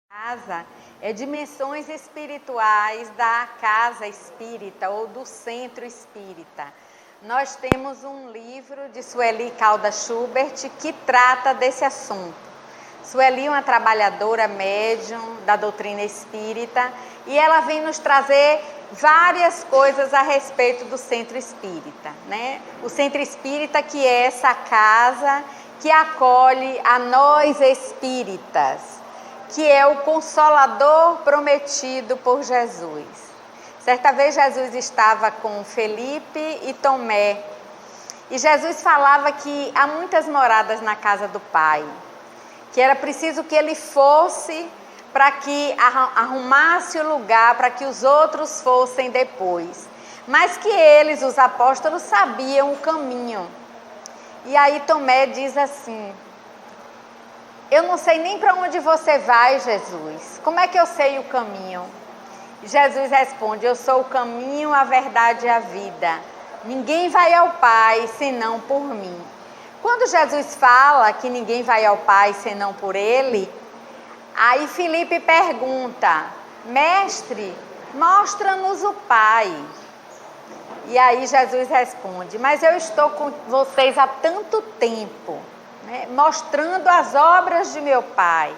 Casa é dimensões espirituais da casa espírita ou do centro espírita. Nós temos um livro de Sueli Caldas Schubert que trata desse assunto. Sueli é uma trabalhadora médium da doutrina espírita e ela vem nos trazer várias coisas a respeito do centro espírita, né? O centro espírita, que é essa casa que acolhe a nós espíritas, que é o Consolador prometido por Jesus. Certa vez Jesus estava com Felipe e Tomé, e Jesus falava que há muitas moradas na casa do Pai, que era preciso que ele fosse para que arrumasse o lugar para que os outros fossem depois, mas que eles, os apóstolos, sabiam o caminho. E aí Tomé diz assim: eu não sei nem para onde você vai, Jesus. Como é que eu sei o caminho? Jesus responde: eu sou o caminho, a verdade e a vida. Ninguém vai ao Pai senão por mim. Quando Jesus fala que ninguém vai ao Pai senão por ele, aí Felipe pergunta: mestre, mostra-nos o Pai. E aí Jesus responde: mas eu estou com vocês há tanto tempo, mostrando as obras de meu Pai,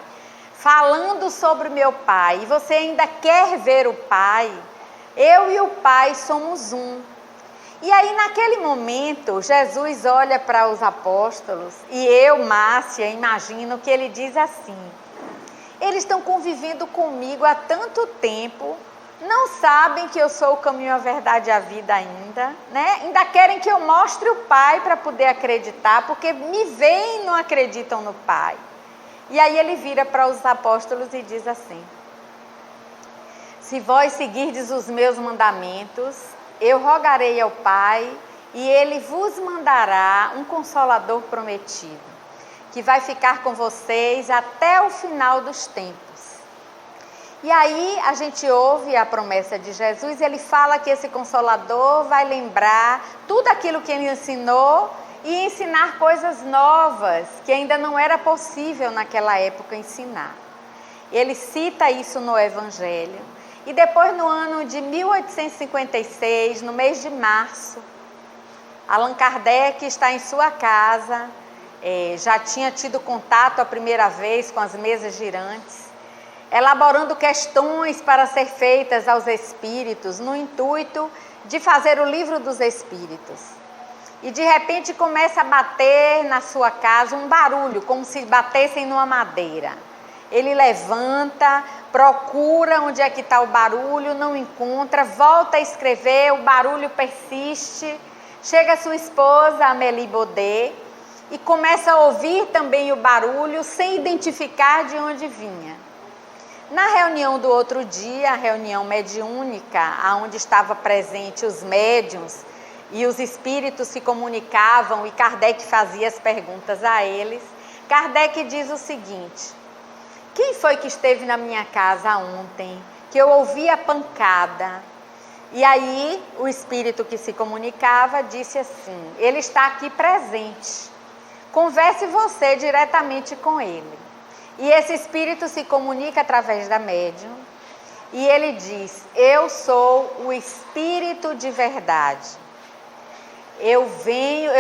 falando sobre meu Pai, e você ainda quer ver o Pai? Eu e o Pai somos um. E aí naquele momento Jesus olha para os apóstolos, e eu, Márcia, imagino que ele diz assim: eles estão convivendo comigo há tanto tempo, não sabem que eu sou o caminho, a verdade e a vida ainda, né? Ainda querem que eu mostre o Pai para poder acreditar, porque me veem e não acreditam no Pai. E aí ele vira para os apóstolos e diz assim: se vós seguirdes os meus mandamentos, eu rogarei ao Pai e ele vos mandará um Consolador prometido, que vai ficar com vocês até o final dos tempos. E aí a gente ouve a promessa de Jesus, ele fala que esse Consolador vai lembrar tudo aquilo que ele ensinou e ensinar coisas novas que ainda não era possível naquela época ensinar. Ele cita isso no Evangelho. E depois, no ano de 1856, no mês de março, Allan Kardec está em sua casa, já tinha tido contato a primeira vez com as mesas girantes, elaborando questões para ser feitas aos espíritos, no intuito de fazer o livro dos espíritos. E de repente começa a bater na sua casa um barulho, como se batessem numa madeira. Ele levanta, procura onde é que está o barulho, não encontra, volta a escrever, o barulho persiste. Chega sua esposa, Amélie Baudet, e começa a ouvir também o barulho, sem identificar de onde vinha. Na reunião do outro dia, a reunião mediúnica, onde estavam presentes os médiuns e os espíritos se comunicavam e Kardec fazia as perguntas a eles, Kardec diz o seguinte: quem foi que esteve na minha casa ontem, que eu ouvi a pancada? E aí o espírito que se comunicava disse assim: ele está aqui presente, converse você diretamente com ele. E esse espírito se comunica através da médium e ele diz: eu sou o espírito de verdade. Eu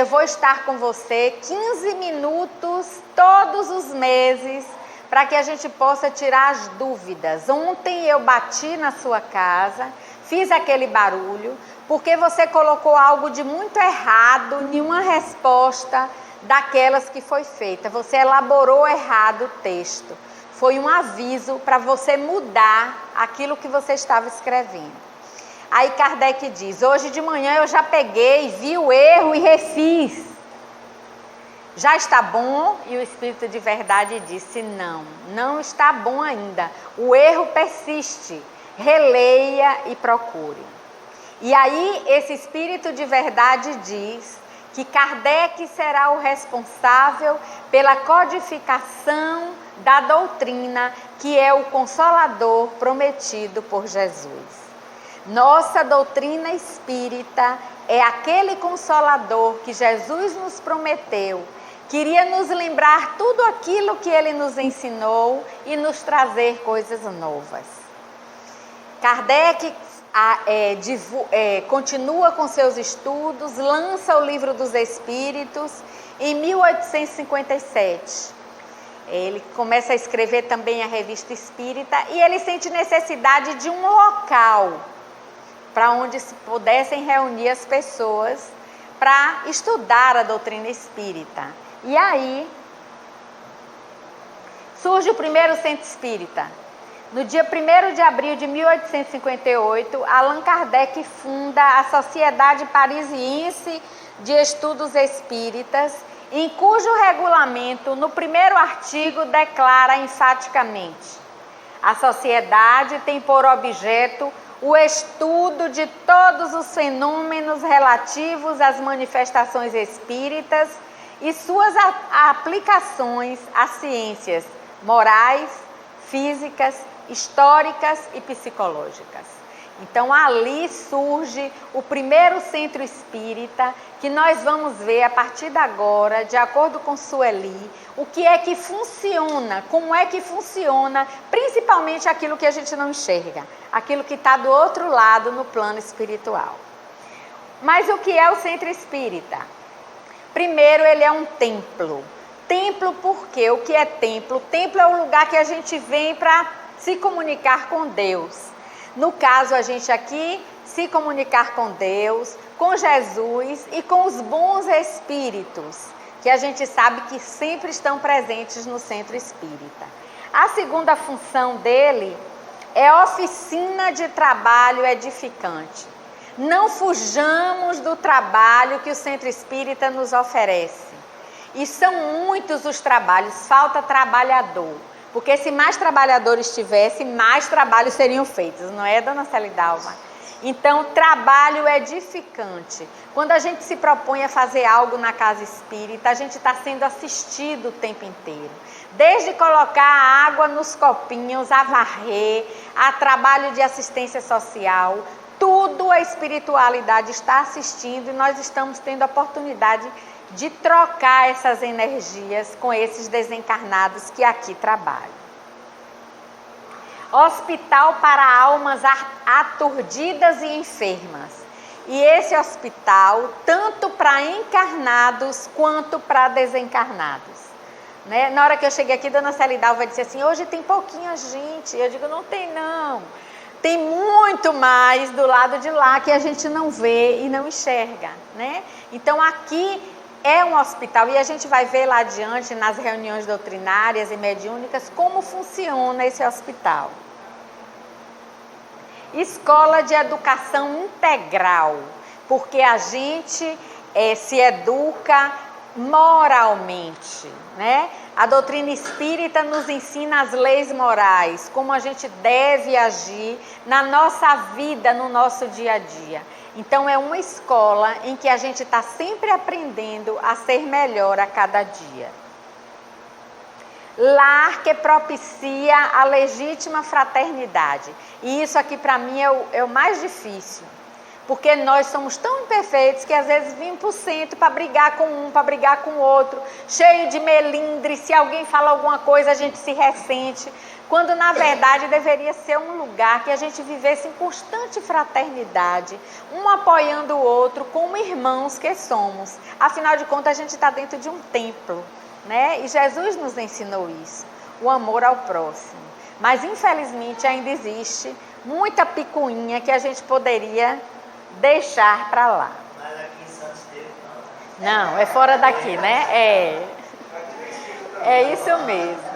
vou estar com você 15 minutos todos os meses para que a gente possa tirar as dúvidas. Ontem eu bati na sua casa, fiz aquele barulho, porque você colocou algo de muito errado, nenhuma resposta daquelas que foi feita. Você elaborou errado o texto. Foi um aviso para você mudar aquilo que você estava escrevendo. Aí Kardec diz: hoje de manhã eu já peguei, vi o erro e refiz. Já está bom? E o Espírito de Verdade disse: não, não está bom ainda. O erro persiste. Releia e procure. E aí esse Espírito de Verdade diz que Kardec será o responsável pela codificação da doutrina, que é o Consolador prometido por Jesus. Nossa doutrina espírita é aquele Consolador que Jesus nos prometeu, Queria nos lembrar tudo aquilo que ele nos ensinou e nos trazer coisas novas. Kardec continua com seus estudos, lança o Livro dos Espíritos em 1857. Ele começa a escrever também a Revista Espírita e ele sente necessidade de um local para onde se pudessem reunir as pessoas para estudar a doutrina espírita. E aí surge o primeiro centro espírita. No dia 1º de abril de 1858, Allan Kardec funda a Sociedade Parisiense de Estudos Espíritas, em cujo regulamento, no primeiro artigo, declara enfaticamente: a sociedade tem por objeto o estudo de todos os fenômenos relativos às manifestações espíritas e suas aplicações às ciências morais, físicas, históricas e psicológicas. Então ali surge o primeiro centro espírita, que nós vamos ver a partir de agora, de acordo com Sueli, o que é que funciona, como é que funciona, principalmente aquilo que a gente não enxerga, aquilo que está do outro lado no plano espiritual. Mas o que é o centro espírita? Primeiro, ele é um templo. Templo por quê? O que é templo? Templo é o lugar que a gente vem para se comunicar com Deus. No caso, a gente aqui se comunicar com Deus, com Jesus e com os bons espíritos, que a gente sabe que sempre estão presentes no centro espírita. A segunda função dele é oficina de trabalho edificante. Não fujamos do trabalho que o centro espírita nos oferece. E são muitos os trabalhos, falta trabalhador. Porque se mais trabalhadores tivessem, mais trabalhos seriam feitos, não é, dona Celidalva? Então, trabalho edificante. Quando a gente se propõe a fazer algo na casa espírita, a gente está sendo assistido o tempo inteiro. Desde colocar a água nos copinhos, a varrer, a trabalho de assistência social, tudo a espiritualidade está assistindo e nós estamos tendo a oportunidade de trocar essas energias com esses desencarnados que aqui trabalham. Hospital para almas aturdidas e enfermas. E esse hospital, tanto para encarnados quanto para desencarnados. Né? Na hora que eu cheguei aqui, dona Celidalva disse assim: hoje tem pouquinha gente. Eu digo: não tem não. Tem muito mais do lado de lá que a gente não vê e não enxerga. Né? Então aqui é um hospital e a gente vai ver lá adiante nas reuniões doutrinárias e mediúnicas como funciona esse hospital. Escola de educação integral, porque a gente se educa moralmente, né? A doutrina espírita nos ensina as leis morais, como a gente deve agir na nossa vida, no nosso dia a dia. Então é uma escola em que a gente está sempre aprendendo a ser melhor a cada dia. Lar que propicia a legítima fraternidade. E isso aqui para mim é o mais difícil. Porque nós somos tão imperfeitos que às vezes vimos para o centro para brigar com um, para brigar com o outro, cheio de melindre. Se alguém fala alguma coisa, a gente se ressente. Quando na verdade deveria ser um lugar que a gente vivesse em constante fraternidade, um apoiando o outro como irmãos que somos. Afinal de contas, a gente está dentro de um templo, né? E Jesus nos ensinou isso, o amor ao próximo. Mas infelizmente ainda existe muita picuinha que a gente poderia deixar para lá. Mas aqui em Santos teve não, é fora daqui, né? É isso mesmo.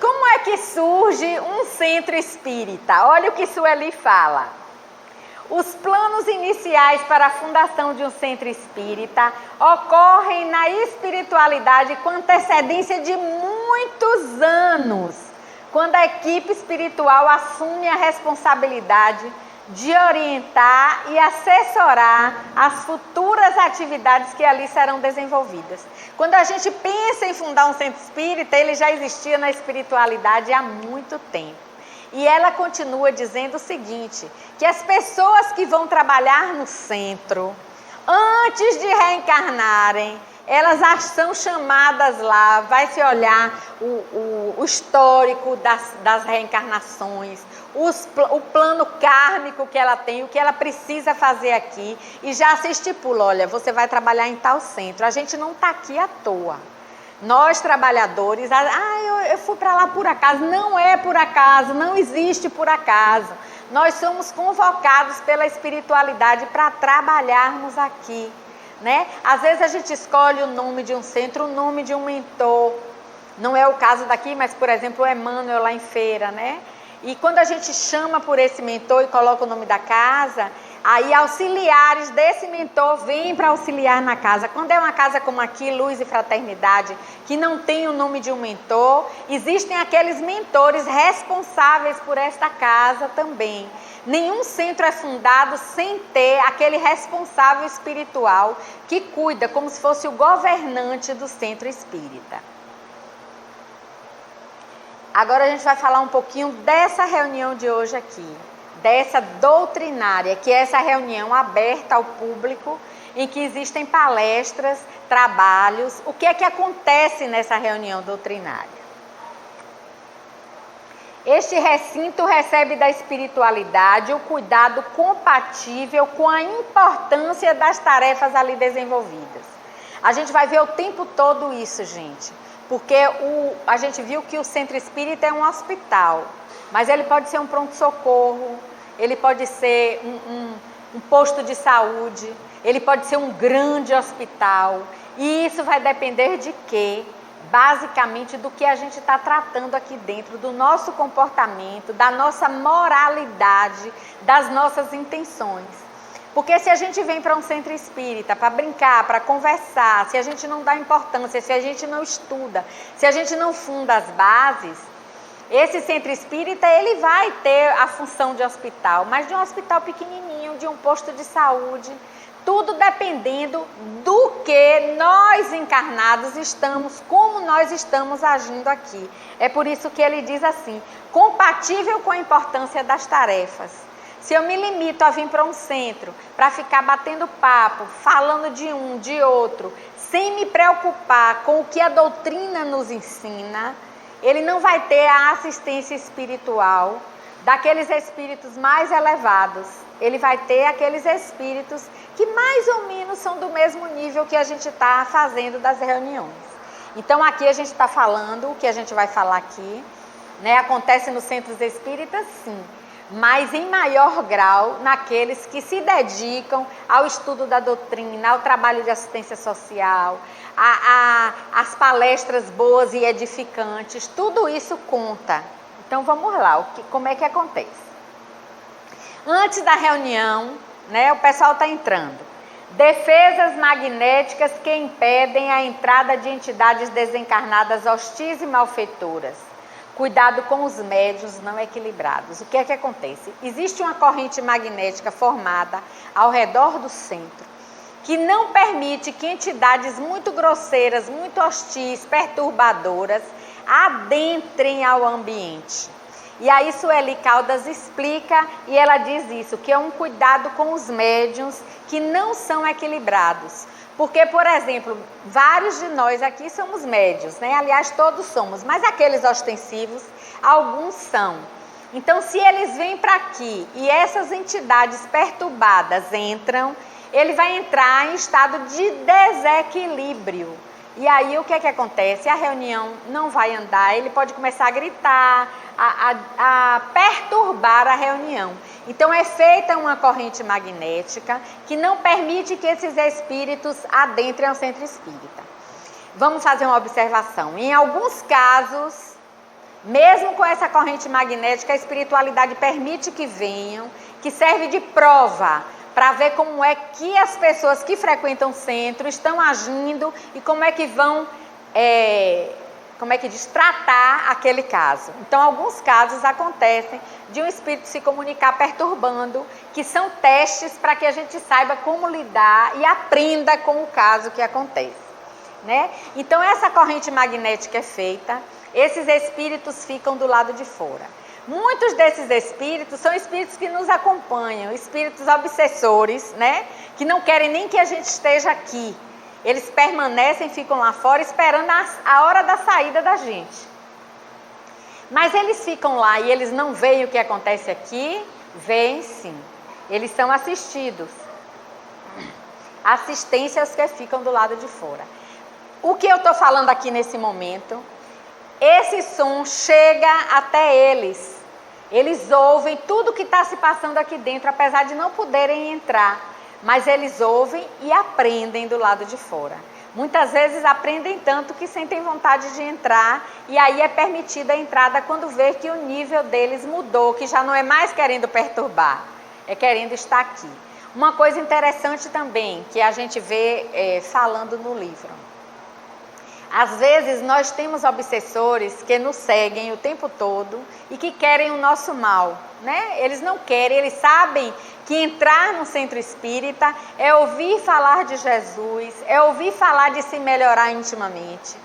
Como é que surge um centro espírita? Olha o que Sueli fala. Os planos iniciais para a fundação de um centro espírita ocorrem na espiritualidade com antecedência de muitos anos, quando a equipe espiritual assume a responsabilidade de orientar e assessorar as futuras atividades que ali serão desenvolvidas. Quando a gente pensa em fundar um centro espírita, ele já existia na espiritualidade há muito tempo. E ela continua dizendo o seguinte, que as pessoas que vão trabalhar no centro antes de reencarnarem, elas são chamadas lá, vai se olhar o histórico das reencarnações, o plano kármico que ela tem, o que ela precisa fazer aqui, e já se estipula, olha, você vai trabalhar em tal centro. A gente não está aqui à toa. Nós, trabalhadores, eu fui para lá por acaso. Não é por acaso, não existe por acaso. Nós somos convocados pela espiritualidade para trabalharmos aqui, né? Às vezes a gente escolhe o nome de um centro, o nome de um mentor. Não é o caso daqui, mas, por exemplo, o Emmanuel lá em Feira, né? E quando a gente chama por esse mentor e coloca o nome da casa, aí auxiliares desse mentor vêm para auxiliar na casa. Quando é uma casa como aqui, Luz e Fraternidade, que não tem o nome de um mentor, existem aqueles mentores responsáveis por esta casa também. Nenhum centro é fundado sem ter aquele responsável espiritual que cuida, como se fosse o governante do centro espírita. Agora a gente vai falar um pouquinho dessa reunião de hoje aqui, dessa doutrinária, que é essa reunião aberta ao público, em que existem palestras, trabalhos. O que é que acontece nessa reunião doutrinária? Este recinto recebe da espiritualidade o cuidado compatível com a importância das tarefas ali desenvolvidas. A gente vai ver o tempo todo isso, gente. Porque a gente viu que o centro espírita é um hospital, mas ele pode ser um pronto-socorro, ele pode ser um posto de saúde, ele pode ser um grande hospital. E isso vai depender de quê? Basicamente do que a gente está tratando aqui dentro, do nosso comportamento, da nossa moralidade, das nossas intenções. Porque se a gente vem para um centro espírita para brincar, para conversar, se a gente não dá importância, se a gente não estuda, se a gente não funda as bases, esse centro espírita ele vai ter a função de hospital, mas de um hospital pequenininho, de um posto de saúde, tudo dependendo do que nós encarnados estamos, como nós estamos agindo aqui. É por isso que ele diz assim, compatível com a importância das tarefas. Se eu me limito a vir para um centro, para ficar batendo papo, falando de um, de outro, sem me preocupar com o que a doutrina nos ensina, ele não vai ter a assistência espiritual daqueles espíritos mais elevados. Ele vai ter aqueles espíritos que mais ou menos são do mesmo nível que a gente está fazendo das reuniões. Então aqui a gente está falando, o que a gente vai falar aqui, né, acontece nos centros espíritas, sim, mas em maior grau naqueles que se dedicam ao estudo da doutrina, ao trabalho de assistência social, às palestras boas e edificantes, tudo isso conta. Então vamos lá, como é que acontece? Antes da reunião, né, o pessoal está entrando. Defesas magnéticas que impedem a entrada de entidades desencarnadas hostis e malfeitoras. Cuidado com os médiuns não equilibrados. O que é que acontece? Existe uma corrente magnética formada ao redor do centro, que não permite que entidades muito grosseiras, muito hostis, perturbadoras, adentrem ao ambiente. E aí Sueli Caldas explica, e ela diz isso, que é um cuidado com os médiuns que não são equilibrados. Porque, por exemplo, vários de nós aqui somos médiuns, né? Aliás, todos somos, mas aqueles ostensivos, alguns são. Então, se eles vêm para aqui e essas entidades perturbadas entram, ele vai entrar em estado de desequilíbrio. E aí, o que é que acontece? A reunião não vai andar, ele pode começar a gritar, a perturbar a reunião. Então, é feita uma corrente magnética que não permite que esses espíritos adentrem ao centro espírita. Vamos fazer uma observação. Em alguns casos, mesmo com essa corrente magnética, a espiritualidade permite que venham, que serve de prova para ver como é que as pessoas que frequentam o centro estão agindo e como é que vão, tratar aquele caso. Então, alguns casos acontecem de um espírito se comunicar perturbando, que são testes para que a gente saiba como lidar e aprenda com o caso que acontece, né? Então, essa corrente magnética é feita, esses espíritos ficam do lado de fora. Muitos desses espíritos são espíritos que nos acompanham, espíritos obsessores, né? Que não querem nem que a gente esteja aqui. Eles permanecem, ficam lá fora esperando a hora da saída da gente. Mas eles ficam lá e eles não veem o que acontece aqui? Veem sim. Eles são assistidos. Assistência aos que ficam do lado de fora. O que eu estou falando aqui nesse momento, esse som chega até eles. Eles ouvem tudo o que está se passando aqui dentro, apesar de não poderem entrar. Mas eles ouvem e aprendem do lado de fora. Muitas vezes aprendem tanto que sentem vontade de entrar, e aí é permitida a entrada quando vê que o nível deles mudou, que já não é mais querendo perturbar, é querendo estar aqui. Uma coisa interessante também, que a gente vê falando no livro. Às vezes nós temos obsessores que nos seguem o tempo todo e que querem o nosso mal, né? Eles não querem, eles sabem que entrar no centro espírita é ouvir falar de Jesus, é ouvir falar de se melhorar intimamente.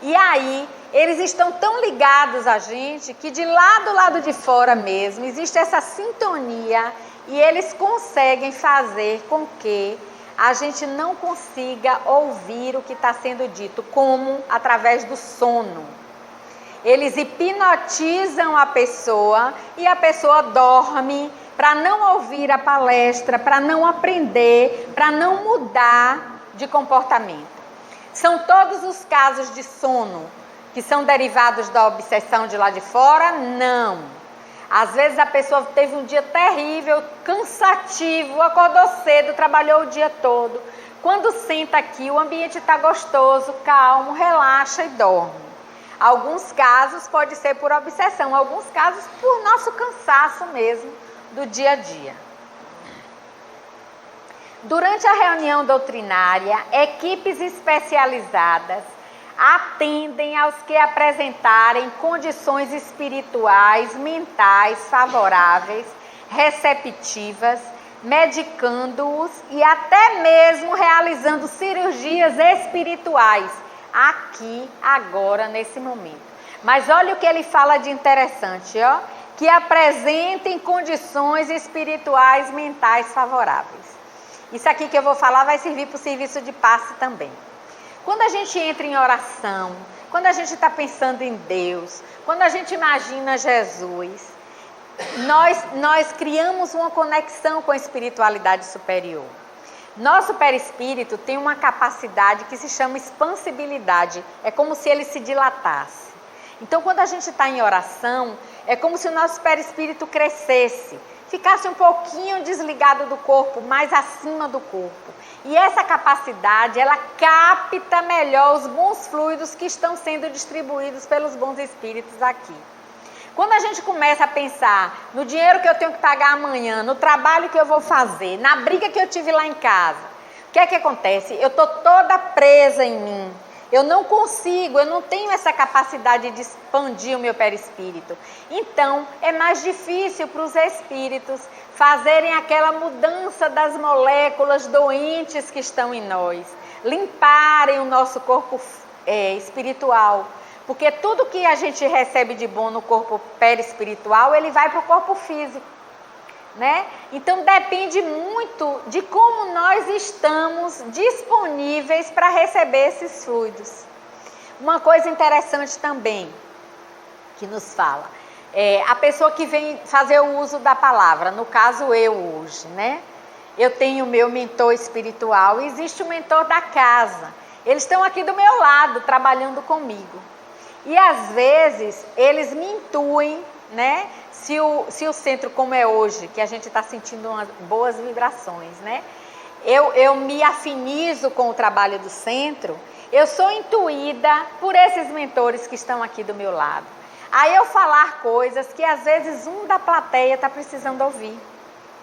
E aí, eles estão tão ligados a gente que de lá do lado de fora mesmo, existe essa sintonia e eles conseguem fazer com que a gente não consiga ouvir o que está sendo dito, como através do sono. Eles hipnotizam a pessoa e a pessoa dorme para não ouvir a palestra, para não aprender, para não mudar de comportamento. São todos os casos de sono que são derivados da obsessão de lá de fora? Não. Às vezes a pessoa teve um dia terrível, cansativo, acordou cedo, trabalhou o dia todo. Quando senta aqui, o ambiente está gostoso, calmo, relaxa e dorme. Alguns casos pode ser por obsessão, alguns casos por nosso cansaço mesmo do dia a dia. Durante a reunião doutrinária, equipes especializadas atendem aos que apresentarem condições espirituais, mentais favoráveis, receptivas, medicando-os e até mesmo realizando cirurgias espirituais, aqui, agora, nesse momento. Mas olha o que ele fala de interessante, ó, que apresentem condições espirituais, mentais favoráveis. Isso aqui que eu vou falar vai servir para o serviço de passe também. Quando a gente entra em oração, quando a gente está pensando em Deus, quando a gente imagina Jesus, nós criamos uma conexão com a espiritualidade superior. Nosso perispírito tem uma capacidade que se chama expansibilidade, é como se ele se dilatasse. Então, quando a gente está em oração, é como se o nosso perispírito crescesse, ficasse um pouquinho desligado do corpo, mais acima do corpo. E essa capacidade, ela capta melhor os bons fluidos que estão sendo distribuídos pelos bons espíritos aqui. Quando a gente começa a pensar no dinheiro que eu tenho que pagar amanhã, no trabalho que eu vou fazer, na briga que eu tive lá em casa, o que é que acontece? Eu estou toda presa em mim. Eu não consigo, eu não tenho essa capacidade de expandir o meu perispírito. Então, é mais difícil para os espíritos fazerem aquela mudança das moléculas doentes que estão em nós, limparem o nosso corpo espiritual. Porque tudo que a gente recebe de bom no corpo perispiritual, ele vai para o corpo físico, né? Então depende muito de como nós estamos disponíveis para receber esses fluidos. Uma coisa interessante também que nos fala, a pessoa que vem fazer o uso da palavra, no caso eu hoje, né? Eu tenho o meu mentor espiritual e existe o mentor da casa. Eles estão aqui do meu lado, trabalhando comigo. E às vezes eles me intuem, né? Se o centro, como é hoje, que a gente está sentindo umas boas vibrações, né? Eu me afinizo com o trabalho do centro, eu sou intuída por esses mentores que estão aqui do meu lado. Aí eu falar coisas que às vezes um da plateia está precisando ouvir,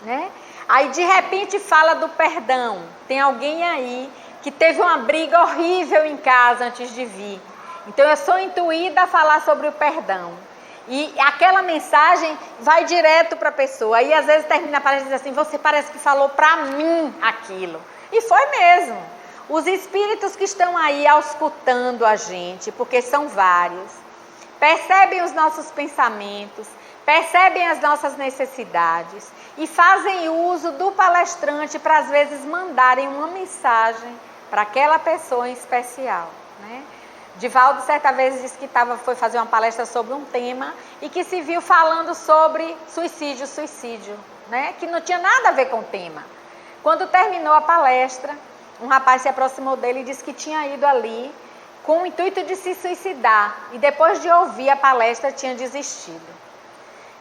né? Aí de repente fala do perdão. Tem alguém aí que teve uma briga horrível em casa antes de vir. Então eu sou intuída a falar sobre o perdão. E aquela mensagem vai direto para a pessoa. Aí às vezes termina a palestra e diz assim, você parece que falou para mim aquilo. E foi mesmo. Os espíritos que estão aí auscultando a gente, porque são vários, percebem os nossos pensamentos, percebem as nossas necessidades e fazem uso do palestrante para, às vezes, mandarem uma mensagem para aquela pessoa em especial, né? Divaldo, certa vez, disse que foi fazer uma palestra sobre um tema e que se viu falando sobre suicídio, né? Que não tinha nada a ver com o tema. Quando terminou a palestra, um rapaz se aproximou dele e disse que tinha ido ali com o intuito de se suicidar e depois de ouvir a palestra tinha desistido.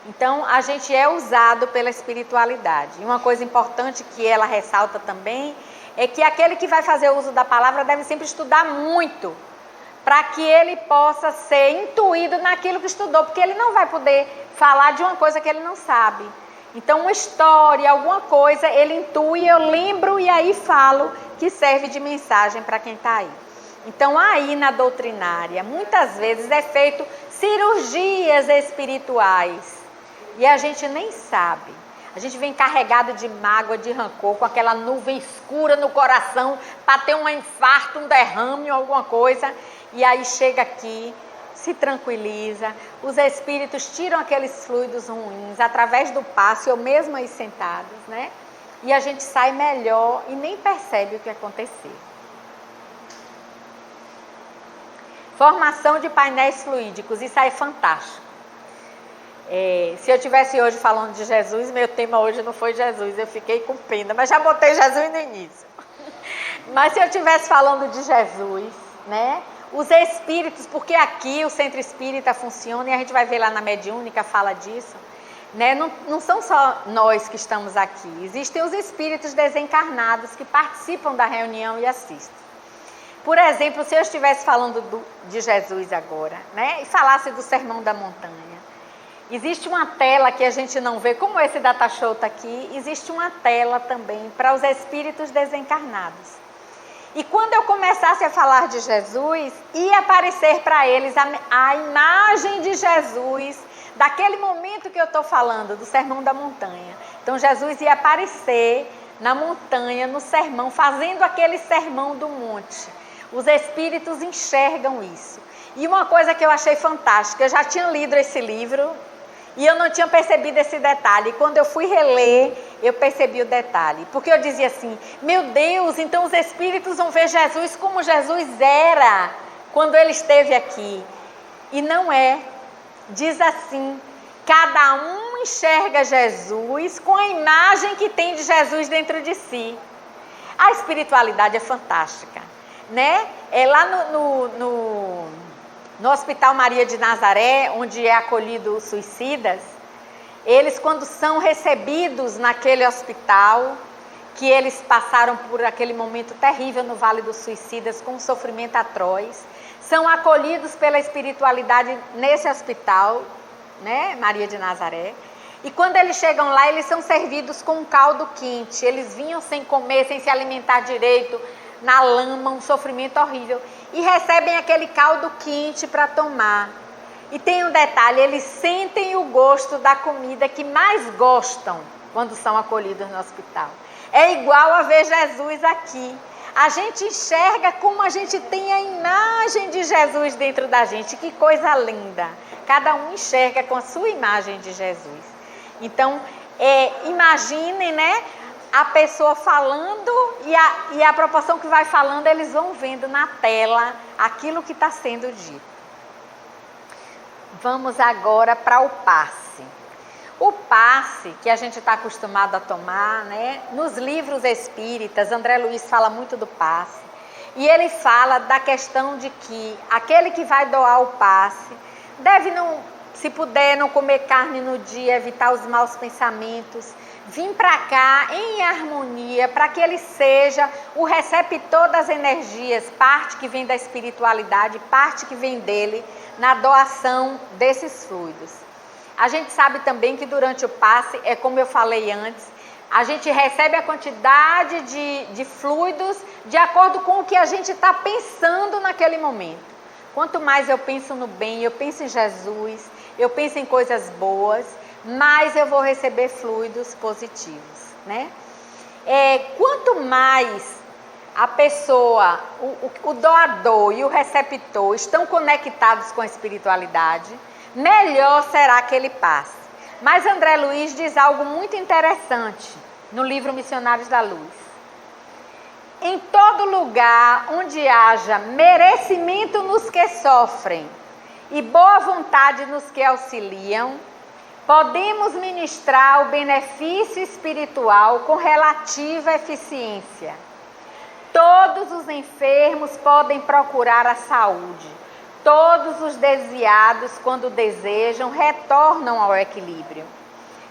Então, a gente é usado pela espiritualidade. E uma coisa importante que ela ressalta também é que aquele que vai fazer uso da palavra deve sempre estudar muito, para que ele possa ser intuído naquilo que estudou, porque ele não vai poder falar de uma coisa que ele não sabe. Então, uma história, alguma coisa, ele intui, eu lembro e aí falo, que serve de mensagem para quem está aí. Então, aí na doutrinária, muitas vezes é feito cirurgias espirituais e a gente nem sabe. A gente vem carregado de mágoa, de rancor, com aquela nuvem escura no coração, para ter um infarto, um derrame, alguma coisa. E aí chega aqui, se tranquiliza, os espíritos tiram aqueles fluidos ruins através do passe, ou mesmo aí sentados, né? E a gente sai melhor e nem percebe o que aconteceu. Formação de painéis fluídicos, isso aí é fantástico. Se eu estivesse hoje falando de Jesus, meu tema hoje não foi Jesus, eu fiquei com pena, mas já botei Jesus no início. Mas se eu estivesse falando de Jesus, né? Os espíritos, porque aqui o centro espírita funciona, e a gente vai ver lá na mediúnica, fala disso, né? Não são só nós que estamos aqui, existem os espíritos desencarnados que participam da reunião e assistem. Por exemplo, se eu estivesse falando de Jesus agora, né? E falasse do Sermão da Montanha, existe uma tela que a gente não vê, como esse data show está aqui, existe uma tela também para os espíritos desencarnados. E quando eu começasse a falar de Jesus, ia aparecer para eles a imagem de Jesus, daquele momento que eu estou falando, do Sermão da Montanha. Então, Jesus ia aparecer na montanha, no sermão, fazendo aquele sermão do monte. Os espíritos enxergam isso. E uma coisa que eu achei fantástica, eu já tinha lido esse livro e eu não tinha percebido esse detalhe. E quando eu fui reler, eu percebi o detalhe. Porque eu dizia assim, meu Deus, então os espíritos vão ver Jesus como Jesus era quando ele esteve aqui. E não é. Diz assim, cada um enxerga Jesus com a imagem que tem de Jesus dentro de si. A espiritualidade é fantástica, né? É lá no Hospital Maria de Nazaré, onde é acolhido os suicidas, eles, quando são recebidos naquele hospital, que eles passaram por aquele momento terrível no Vale dos Suicidas, com um sofrimento atroz, são acolhidos pela espiritualidade nesse hospital, né, Maria de Nazaré, e quando eles chegam lá, eles são servidos com um caldo quente, eles vinham sem comer, sem se alimentar direito, na lama, um sofrimento horrível, e recebem aquele caldo quente para tomar. E tem um detalhe, eles sentem o gosto da comida que mais gostam quando são acolhidos no hospital. É igual a ver Jesus aqui. A gente enxerga como a gente tem a imagem de Jesus dentro da gente. Que coisa linda. Cada um enxerga com a sua imagem de Jesus. Então, imaginem, né? A pessoa falando e a proporção que vai falando, eles vão vendo na tela aquilo que está sendo dito. Vamos agora para o passe. O passe, que a gente está acostumado a tomar, né? Nos livros espíritas, André Luiz fala muito do passe. E ele fala da questão de que aquele que vai doar o passe deve, se puder, não comer carne no dia, evitar os maus pensamentos, vir para cá em harmonia, para que ele seja o receptor das energias, parte que vem da espiritualidade, parte que vem dele, na doação desses fluidos. A gente sabe também que durante o passe, como eu falei antes, a gente recebe a quantidade de fluidos de acordo com o que a gente está pensando naquele momento. Quanto mais eu penso no bem, eu penso em Jesus, eu penso em coisas boas, mais eu vou receber fluidos positivos, né? Quanto mais a pessoa, o doador e o receptor estão conectados com a espiritualidade, melhor será aquele passe. Mas André Luiz diz algo muito interessante no livro Missionários da Luz. Em todo lugar onde haja merecimento nos que sofrem e boa vontade nos que auxiliam, podemos ministrar o benefício espiritual com relativa eficiência. Todos os enfermos podem procurar a saúde. Todos os desviados, quando desejam, retornam ao equilíbrio.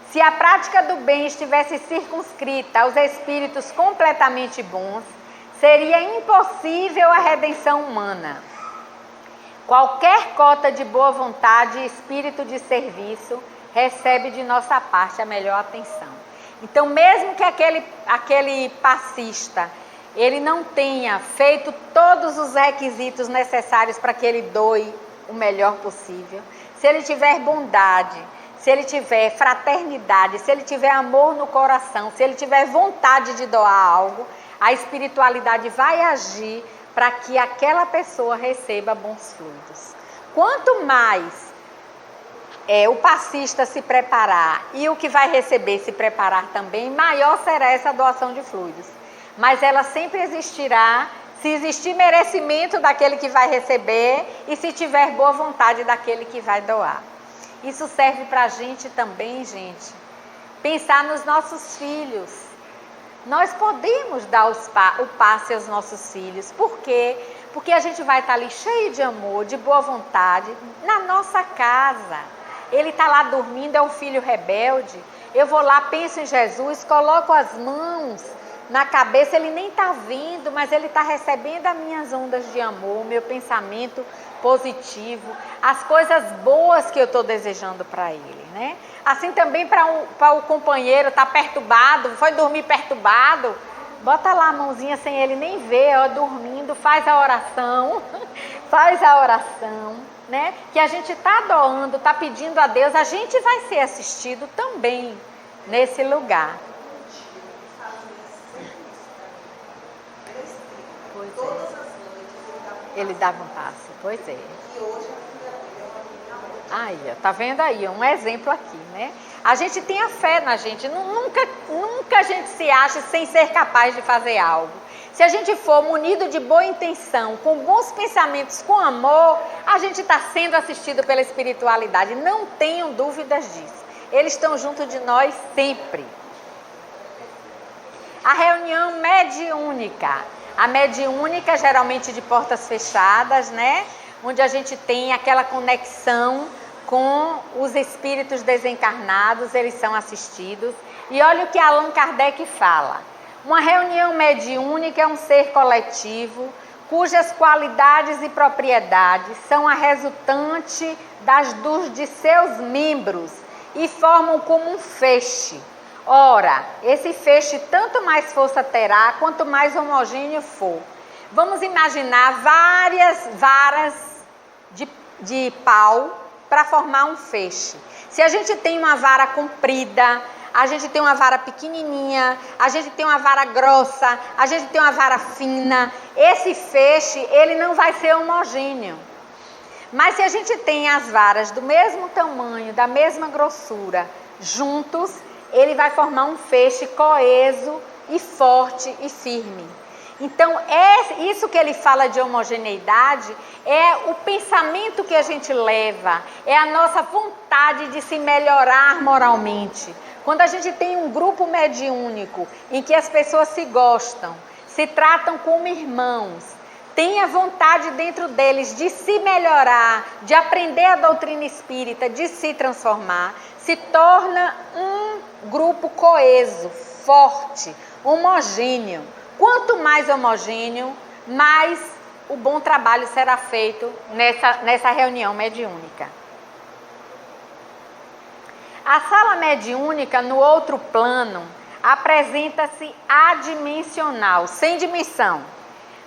Se a prática do bem estivesse circunscrita aos espíritos completamente bons, seria impossível a redenção humana. Qualquer cota de boa vontade e espírito de serviço recebe de nossa parte a melhor atenção. Então, mesmo que aquele passista ele não tenha feito todos os requisitos necessários para que ele doe o melhor possível, se ele tiver bondade, se ele tiver fraternidade, se ele tiver amor no coração, se ele tiver vontade de doar algo, a espiritualidade vai agir para que aquela pessoa receba bons fluidos. Quanto mais o passista se preparar e o que vai receber se preparar também, maior será essa doação de fluidos. Mas ela sempre existirá se existir merecimento daquele que vai receber e se tiver boa vontade daquele que vai doar. Isso serve para a gente também, gente, pensar nos nossos filhos. Nós podemos dar o passe aos nossos filhos. Por quê? Porque a gente vai estar ali cheio de amor, de boa vontade, na nossa casa. Ele está lá dormindo, é um filho rebelde. Eu vou lá, penso em Jesus, coloco as mãos na cabeça, ele nem está vendo, mas ele está recebendo as minhas ondas de amor, meu pensamento positivo, as coisas boas que eu estou desejando para ele, né? Assim também para o companheiro estar perturbado, foi dormir perturbado, bota lá a mãozinha sem ele nem ver, ó, dormindo, faz a oração, né? Que a gente está doando, está pedindo a Deus, a gente vai ser assistido também nesse lugar. Ele dava um passe, pois é. Aí, ó, tá vendo aí, um exemplo aqui, né? A gente tem a fé na gente, nunca a gente se acha sem ser capaz de fazer algo. Se a gente for munido de boa intenção, com bons pensamentos, com amor, a gente está sendo assistido pela espiritualidade, não tenham dúvidas disso. Eles estão junto de nós sempre. A reunião mediúnica. A mediúnica, geralmente de portas fechadas, né? Onde a gente tem aquela conexão com os espíritos desencarnados, eles são assistidos. E olha o que Allan Kardec fala. Uma reunião mediúnica é um ser coletivo, cujas qualidades e propriedades são a resultante de seus membros e formam como um feixe. Ora, esse feixe tanto mais força terá, quanto mais homogêneo for. Vamos imaginar várias varas de pau para formar um feixe. Se a gente tem uma vara comprida, a gente tem uma vara pequenininha, a gente tem uma vara grossa, a gente tem uma vara fina, esse feixe, ele não vai ser homogêneo. Mas se a gente tem as varas do mesmo tamanho, da mesma grossura, juntos, ele vai formar um feixe coeso e forte e firme. Então, isso que ele fala de homogeneidade é o pensamento que a gente leva, é a nossa vontade de se melhorar moralmente. Quando a gente tem um grupo mediúnico em que as pessoas se gostam, se tratam como irmãos, tem a vontade dentro deles de se melhorar, de aprender a doutrina espírita, de se transformar, se torna um grupo coeso, forte, homogêneo. Quanto mais homogêneo, mais o bom trabalho será feito nessa reunião mediúnica. A sala mediúnica, no outro plano, apresenta-se adimensional, sem dimensão,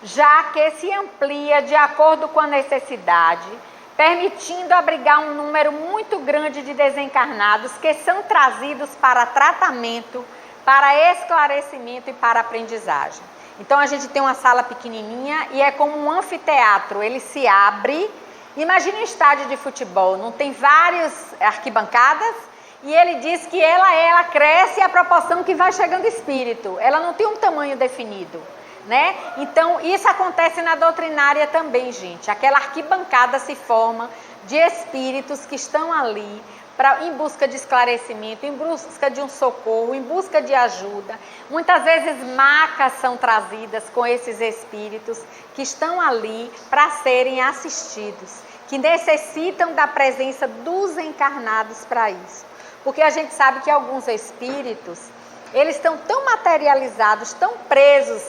já que se amplia de acordo com a necessidade, permitindo abrigar um número muito grande de desencarnados que são trazidos para tratamento, para esclarecimento e para aprendizagem. Então a gente tem uma sala pequenininha e é como um anfiteatro, ele se abre. Imagine um estádio de futebol, não tem várias arquibancadas E ele diz que ela cresce à proporção que vai chegando espírito. Ela não tem um tamanho definido, né? Então, isso acontece na doutrinária também, gente. Aquela arquibancada se forma de espíritos que estão ali em busca de esclarecimento, em busca de um socorro, em busca de ajuda. Muitas vezes macas são trazidas com esses espíritos que estão ali para serem assistidos, que necessitam da presença dos encarnados para isso. Porque a gente sabe que alguns espíritos, eles estão tão materializados, tão presos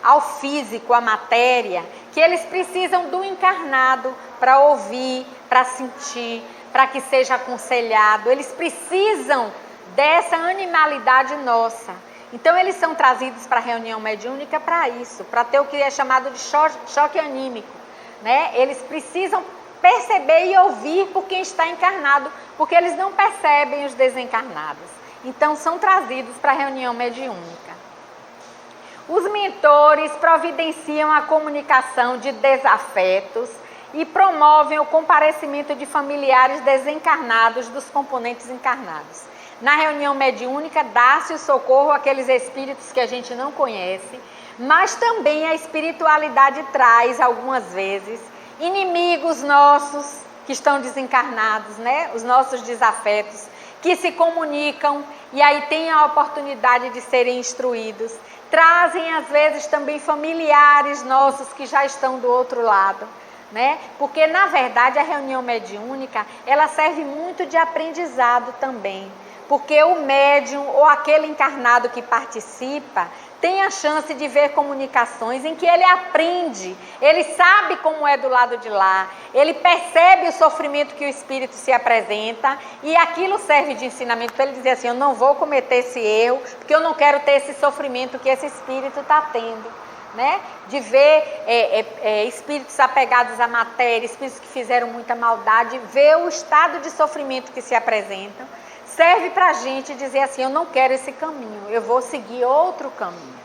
ao físico, à matéria, que eles precisam do encarnado para ouvir, para sentir, para que seja aconselhado. Eles precisam dessa animalidade nossa. Então, eles são trazidos para a reunião mediúnica para isso, para ter o que é chamado de choque anímico, né? Eles precisam perceber e ouvir por quem está encarnado, porque eles não percebem os desencarnados. Então, são trazidos para a reunião mediúnica. Os mentores providenciam a comunicação de desafetos e promovem o comparecimento de familiares desencarnados dos componentes encarnados. Na reunião mediúnica, dá-se o socorro àqueles espíritos que a gente não conhece, mas também a espiritualidade traz, algumas vezes, inimigos nossos que estão desencarnados, né? Os nossos desafetos, que se comunicam e aí têm a oportunidade de serem instruídos. Trazem, às vezes, também familiares nossos que já estão do outro lado, né? Porque, na verdade, a reunião mediúnica, ela serve muito de aprendizado também. Porque o médium ou aquele encarnado que participa tem a chance de ver comunicações em que ele aprende, ele sabe como é do lado de lá, ele percebe o sofrimento que o espírito se apresenta e aquilo serve de ensinamento para ele dizer assim, eu não vou cometer esse erro, porque eu não quero ter esse sofrimento que esse espírito está tendo, né? De ver espíritos apegados à matéria, espíritos que fizeram muita maldade, ver o estado de sofrimento que se apresentam, serve para a gente dizer assim, eu não quero esse caminho, eu vou seguir outro caminho.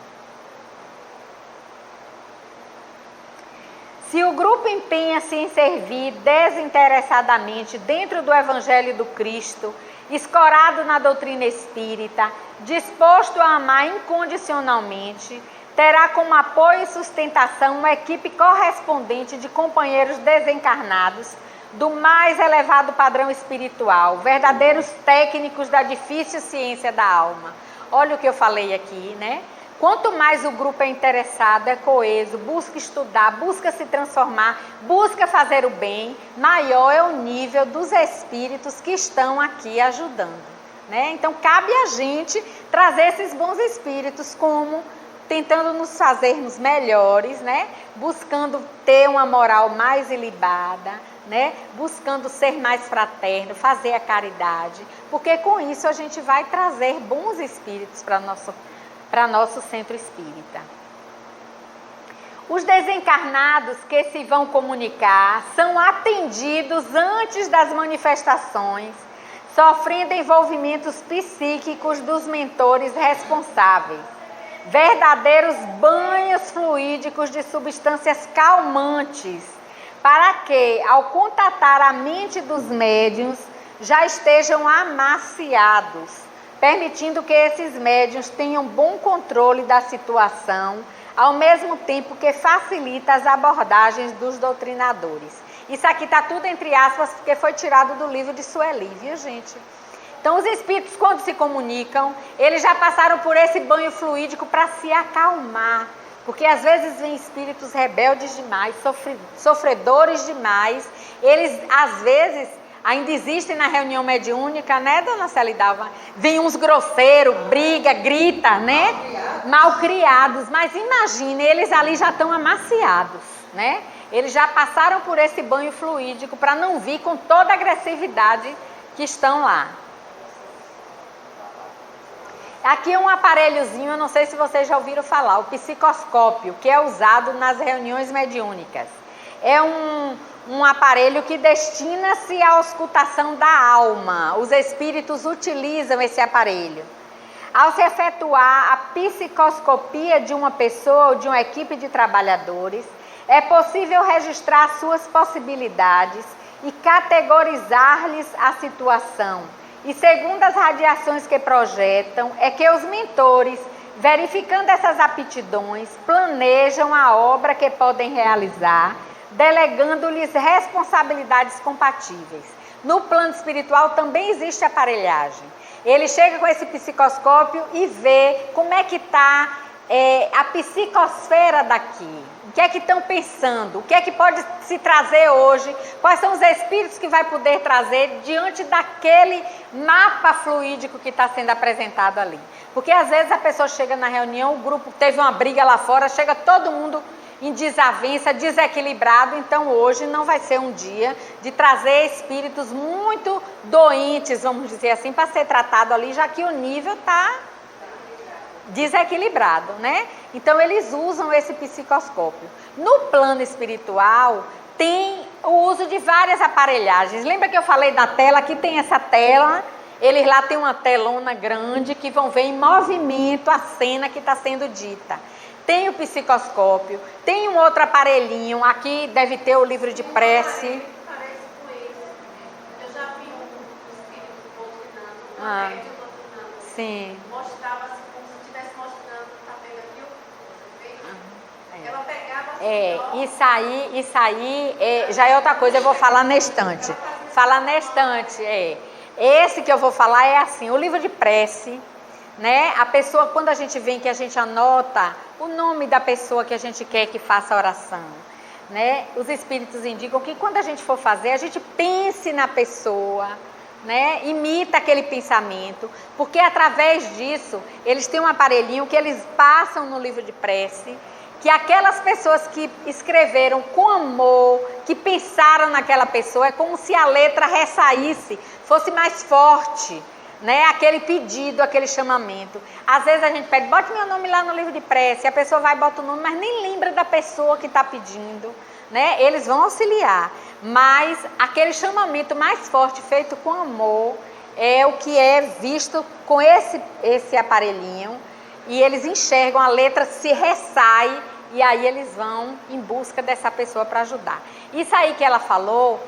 Se o grupo empenha-se em servir desinteressadamente dentro do Evangelho do Cristo, escorado na doutrina espírita, disposto a amar incondicionalmente, terá como apoio e sustentação uma equipe correspondente de companheiros desencarnados, do mais elevado padrão espiritual, verdadeiros técnicos da difícil ciência da alma. Olha o que eu falei aqui, né? Quanto mais o grupo é interessado, é coeso, busca estudar, busca se transformar, busca fazer o bem, maior é o nível dos espíritos que estão aqui ajudando, né? Então, cabe a gente trazer esses bons espíritos como tentando nos fazermos melhores, né? Buscando ter uma moral mais ilibada, né? Buscando ser mais fraterno, fazer a caridade, porque com isso a gente vai trazer bons espíritos para nosso centro espírita. Os desencarnados que se vão comunicar são atendidos antes das manifestações, sofrendo envolvimentos psíquicos dos mentores responsáveis, verdadeiros banhos fluídicos de substâncias calmantes, para que, ao contatar a mente dos médiuns, já estejam amaciados, permitindo que esses médiuns tenham bom controle da situação, ao mesmo tempo que facilita as abordagens dos doutrinadores. Isso aqui está tudo entre aspas, porque foi tirado do livro de Sueli, viu, gente? Então, os espíritos, quando se comunicam, eles já passaram por esse banho fluídico para se acalmar. Porque às vezes vem espíritos rebeldes demais, sofredores demais. Eles, às vezes, ainda existem na reunião mediúnica, né, dona Celidalva? Vem uns grosseiros, briga, grita, né? Malcriados. Mas imagine, eles ali já estão amaciados, né? Eles já passaram por esse banho fluídico para não vir com toda a agressividade que estão lá. Aqui é um aparelhozinho, eu não sei se vocês já ouviram falar, o psicoscópio, que é usado nas reuniões mediúnicas. É um aparelho que destina-se à auscultação da alma. Os espíritos utilizam esse aparelho. Ao se efetuar a psicoscopia de uma pessoa ou de uma equipe de trabalhadores, é possível registrar suas possibilidades e categorizar-lhes a situação, E segundo as radiações que projetam, é que os mentores, verificando essas aptidões, planejam a obra que podem realizar, delegando-lhes responsabilidades compatíveis. No plano espiritual também existe aparelhagem. Ele chega com esse psicoscópio e vê como é que está a psicosfera daqui. O que é que estão pensando? O que é que pode se trazer hoje? Quais são os espíritos que vai poder trazer diante daquele mapa fluídico que está sendo apresentado ali? Porque às vezes a pessoa chega na reunião, o grupo teve uma briga lá fora, chega todo mundo em desavença, desequilibrado. Então hoje não vai ser um dia de trazer espíritos muito doentes, vamos dizer assim, para ser tratado ali, já que o nível está desequilibrado, né? Então eles usam esse psicoscópio. No plano espiritual tem o uso de várias aparelhagens. Lembra que eu falei da tela? Aqui tem essa tela, eles lá tem uma telona grande que vão ver em movimento a cena que está sendo dita. Tem o psicoscópio, tem um outro aparelhinho, aqui deve ter o livro de prece. Parece com esse. Eu já vi um espírito coordenando, Sim. mostrava assim como se estivesse mostrando, tá vendo aqui o que ela pegava assim, Isso aí já é outra coisa, eu vou falar na estante. Esse que eu vou falar é assim, o livro de prece, né? A pessoa, quando a gente vem que a gente anota o nome da pessoa que a gente quer que faça a oração, né? Os espíritos indicam que quando a gente for fazer, a gente pense na pessoa, né? Imita aquele pensamento, porque através disso, eles têm um aparelhinho que eles passam no livro de prece, que aquelas pessoas que escreveram com amor, que pensaram naquela pessoa, é como se a letra ressaísse, fosse mais forte, né? Aquele pedido, aquele chamamento. Às vezes a gente pede, bote meu nome lá no livro de prece, a pessoa vai e bota o nome, mas nem lembra da pessoa que está pedindo, né? Eles vão auxiliar, mas aquele chamamento mais forte, feito com amor, é o que é visto com esse aparelhinho, e eles enxergam, a letra se ressai, e aí eles vão em busca dessa pessoa para ajudar. Isso aí que ela falou,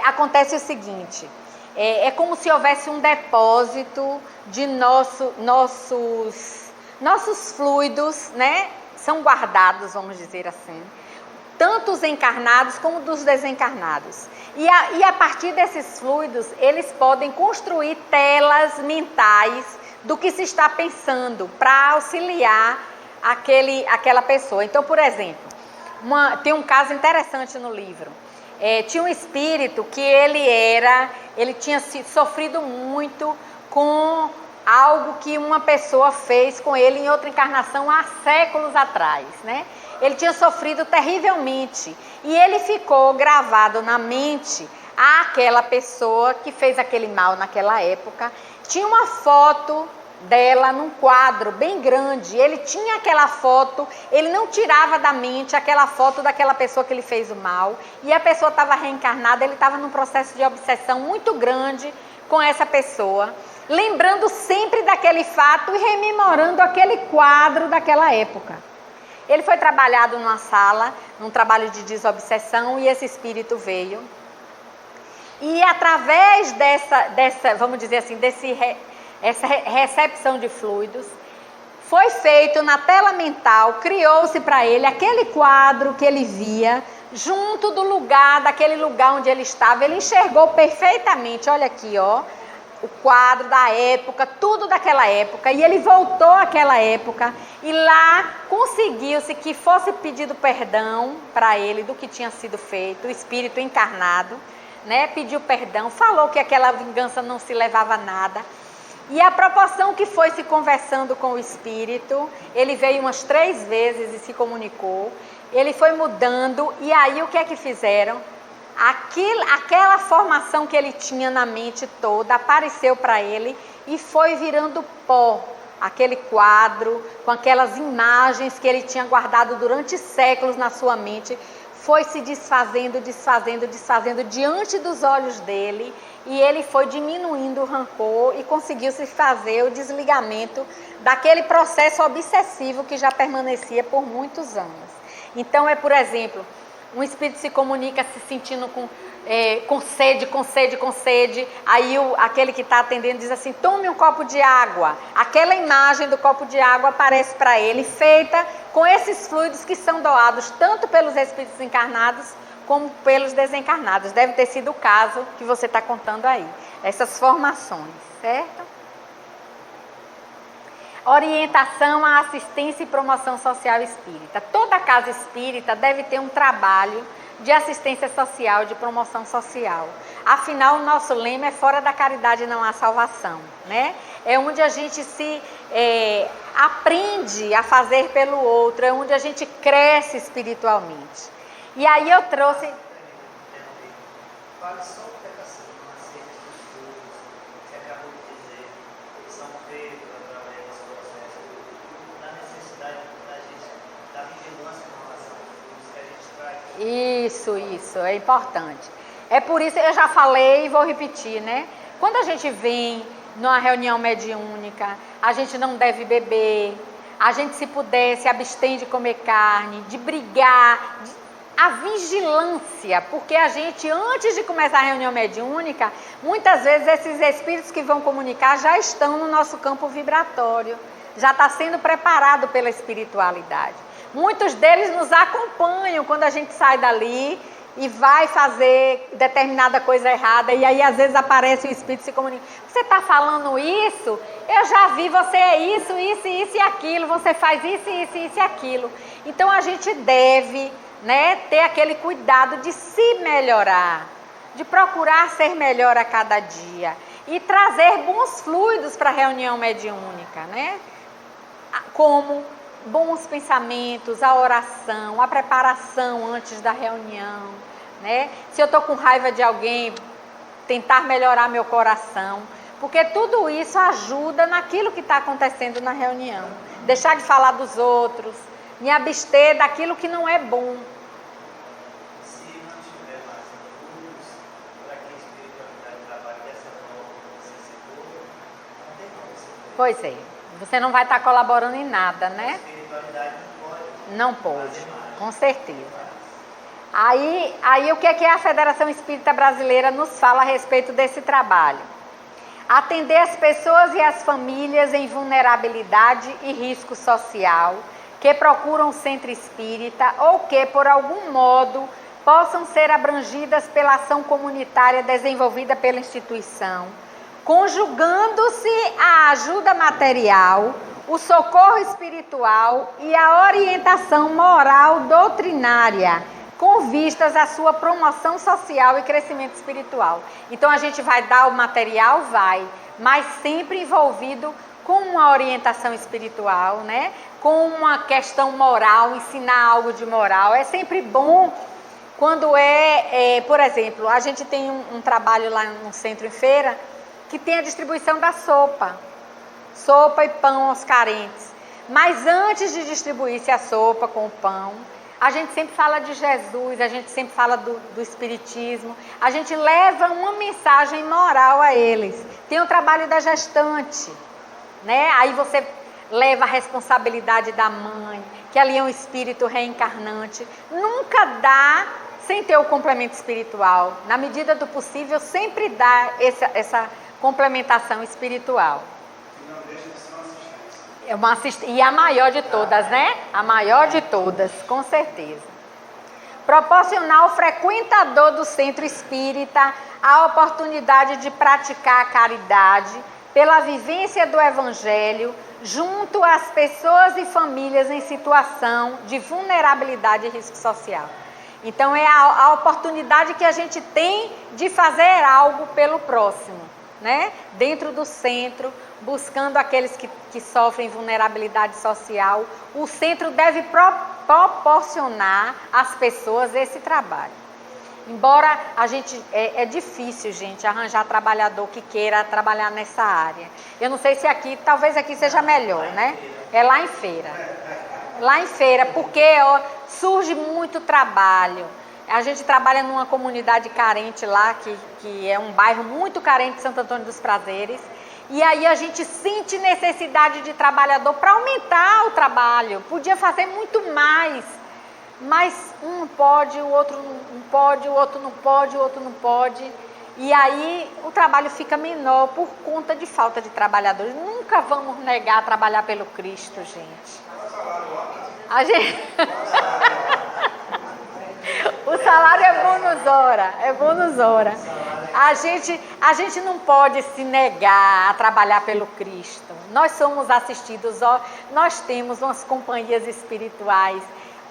acontece o seguinte, é como se houvesse um depósito de nossos fluidos, né? São guardados, vamos dizer assim, tanto os encarnados como dos desencarnados. E a partir desses fluidos, eles podem construir telas mentais do que se está pensando para auxiliar aquela pessoa. Então, por exemplo, tem um caso interessante no livro. Tinha um espírito que ele tinha sofrido muito com algo que uma pessoa fez com ele em outra encarnação há séculos atrás, né? Ele tinha sofrido terrivelmente e ele ficou gravado na mente aquela pessoa que fez aquele mal naquela época. Tinha uma foto dela num quadro bem grande, ele tinha aquela foto, ele não tirava da mente aquela foto daquela pessoa que ele fez o mal, e a pessoa estava reencarnada, ele estava num processo de obsessão muito grande com essa pessoa, lembrando sempre daquele fato e rememorando aquele quadro daquela época. Ele foi trabalhado numa sala, num trabalho de desobsessão, e esse espírito veio, e através dessa vamos dizer assim, essa recepção de fluidos, foi feito na tela mental, criou-se para ele aquele quadro que ele via, junto daquele lugar onde ele estava, ele enxergou perfeitamente, olha aqui, ó, o quadro da época, tudo daquela época, e ele voltou àquela época, e lá conseguiu-se que fosse pedido perdão para ele do que tinha sido feito, o espírito encarnado, né, pediu perdão, falou que aquela vingança não se levava a nada. E a proporção que foi se conversando com o espírito, ele veio umas 3 vezes e se comunicou, ele foi mudando, e aí o que é que fizeram? Aquela formação que ele tinha na mente toda apareceu para ele e foi virando pó, aquele quadro com aquelas imagens que ele tinha guardado durante séculos na sua mente, foi se desfazendo diante dos olhos dele, e ele foi diminuindo o rancor e conseguiu se fazer o desligamento daquele processo obsessivo que já permanecia por muitos anos. Então por exemplo, Um espírito se comunica se sentindo com sede. Aí aquele que está atendendo diz assim, tome um copo de água. Aquela imagem do copo de água aparece para ele, feita com esses fluidos que são doados tanto pelos espíritos encarnados como pelos desencarnados. Deve ter sido o caso que você está contando aí. Essas formações, certo? Orientação à assistência e promoção social espírita. Toda casa espírita deve ter um trabalho de assistência social, de promoção social. Afinal, o nosso lema é fora da caridade não há salvação, né? É onde a gente se aprende a fazer pelo outro, é onde a gente cresce espiritualmente. E aí eu trouxe... Fale só um pedacinho acerca dos estudos que você acabou de dizer, que são feitos através desse processo, da necessidade da gente, da vigilância com relação aos estudos que a gente traz. Isso, é importante. É por isso, eu já falei e vou repetir, né? Quando a gente vem numa reunião mediúnica, a gente não deve beber, a gente, se puder, se abstém de comer carne, de brigar, a vigilância, porque a gente, antes de começar a reunião mediúnica, muitas vezes esses espíritos que vão comunicar já estão no nosso campo vibratório, já está sendo preparado pela espiritualidade. Muitos deles nos acompanham quando a gente sai dali e vai fazer determinada coisa errada, e aí às vezes aparece o espírito e se comunica. Você está falando isso? Eu já vi, você é isso e aquilo, você faz isso e aquilo. Então a gente deve, né, ter aquele cuidado de se melhorar, de procurar ser melhor a cada dia e trazer bons fluidos para a reunião mediúnica, né? Como bons pensamentos, a oração, a preparação antes da reunião, né? Se eu estou com raiva de alguém, tentar melhorar meu coração, porque tudo isso ajuda naquilo que está acontecendo na reunião. Deixar de falar dos outros, me abster daquilo que não é bom. Se não tiver mais estudos para que a espiritualidade trabalhe dessa forma que você citou, não tem como você fazer. Pois é, você não vai estar colaborando em nada, né? A espiritualidade Não pode, com certeza. Aí o que é que a Federação Espírita Brasileira nos fala a respeito desse trabalho? Atender as pessoas e as famílias em vulnerabilidade e risco social, que procuram o centro espírita ou que, por algum modo, possam ser abrangidas pela ação comunitária desenvolvida pela instituição, conjugando-se a ajuda material, o socorro espiritual e a orientação moral doutrinária, com vistas à sua promoção social e crescimento espiritual. Então a gente vai dar o material, mas sempre envolvido com uma orientação espiritual, né? Com uma questão moral, ensinar algo de moral. É sempre bom quando por exemplo, a gente tem um trabalho lá no Centro em Feira, que tem a distribuição da sopa e pão aos carentes. Mas antes de distribuir-se a sopa com o pão, a gente sempre fala de Jesus, a gente sempre fala do Espiritismo, a gente leva uma mensagem moral a eles. Tem o trabalho da gestante, né? Aí você leva a responsabilidade da mãe, que ali é um espírito reencarnante. Nunca dá sem ter o complemento espiritual. Na medida do possível, sempre dá essa complementação espiritual. não deixa de ser uma assistência. É uma e a maior de todas, né? A maior de todas, com certeza. Proporcionar ao frequentador do centro espírita a oportunidade de praticar a caridade pela vivência do Evangelho junto às pessoas e famílias em situação de vulnerabilidade e risco social. Então é a oportunidade que a gente tem de fazer algo pelo próximo, né? Dentro do centro, buscando aqueles que sofrem vulnerabilidade social, o centro deve proporcionar às pessoas esse trabalho. Embora a gente, é difícil, gente, arranjar trabalhador que queira trabalhar nessa área. Eu não sei se aqui, talvez aqui seja melhor, né? É lá em Feira. Lá em Feira, porque surge muito trabalho. A gente trabalha numa comunidade carente lá, que é um bairro muito carente de Santo Antônio dos Prazeres. E aí a gente sente necessidade de trabalhador para aumentar o trabalho. Podia fazer muito mais. mas um não pode, o outro não pode, o outro não pode, o outro não pode. E aí o trabalho fica menor por conta de falta de trabalhadores. Nunca vamos negar trabalhar pelo Cristo, gente. A gente... O salário é bônus hora, é bônus hora. A gente não pode se negar a trabalhar pelo Cristo. Nós somos assistidos, nós temos umas companhias espirituais.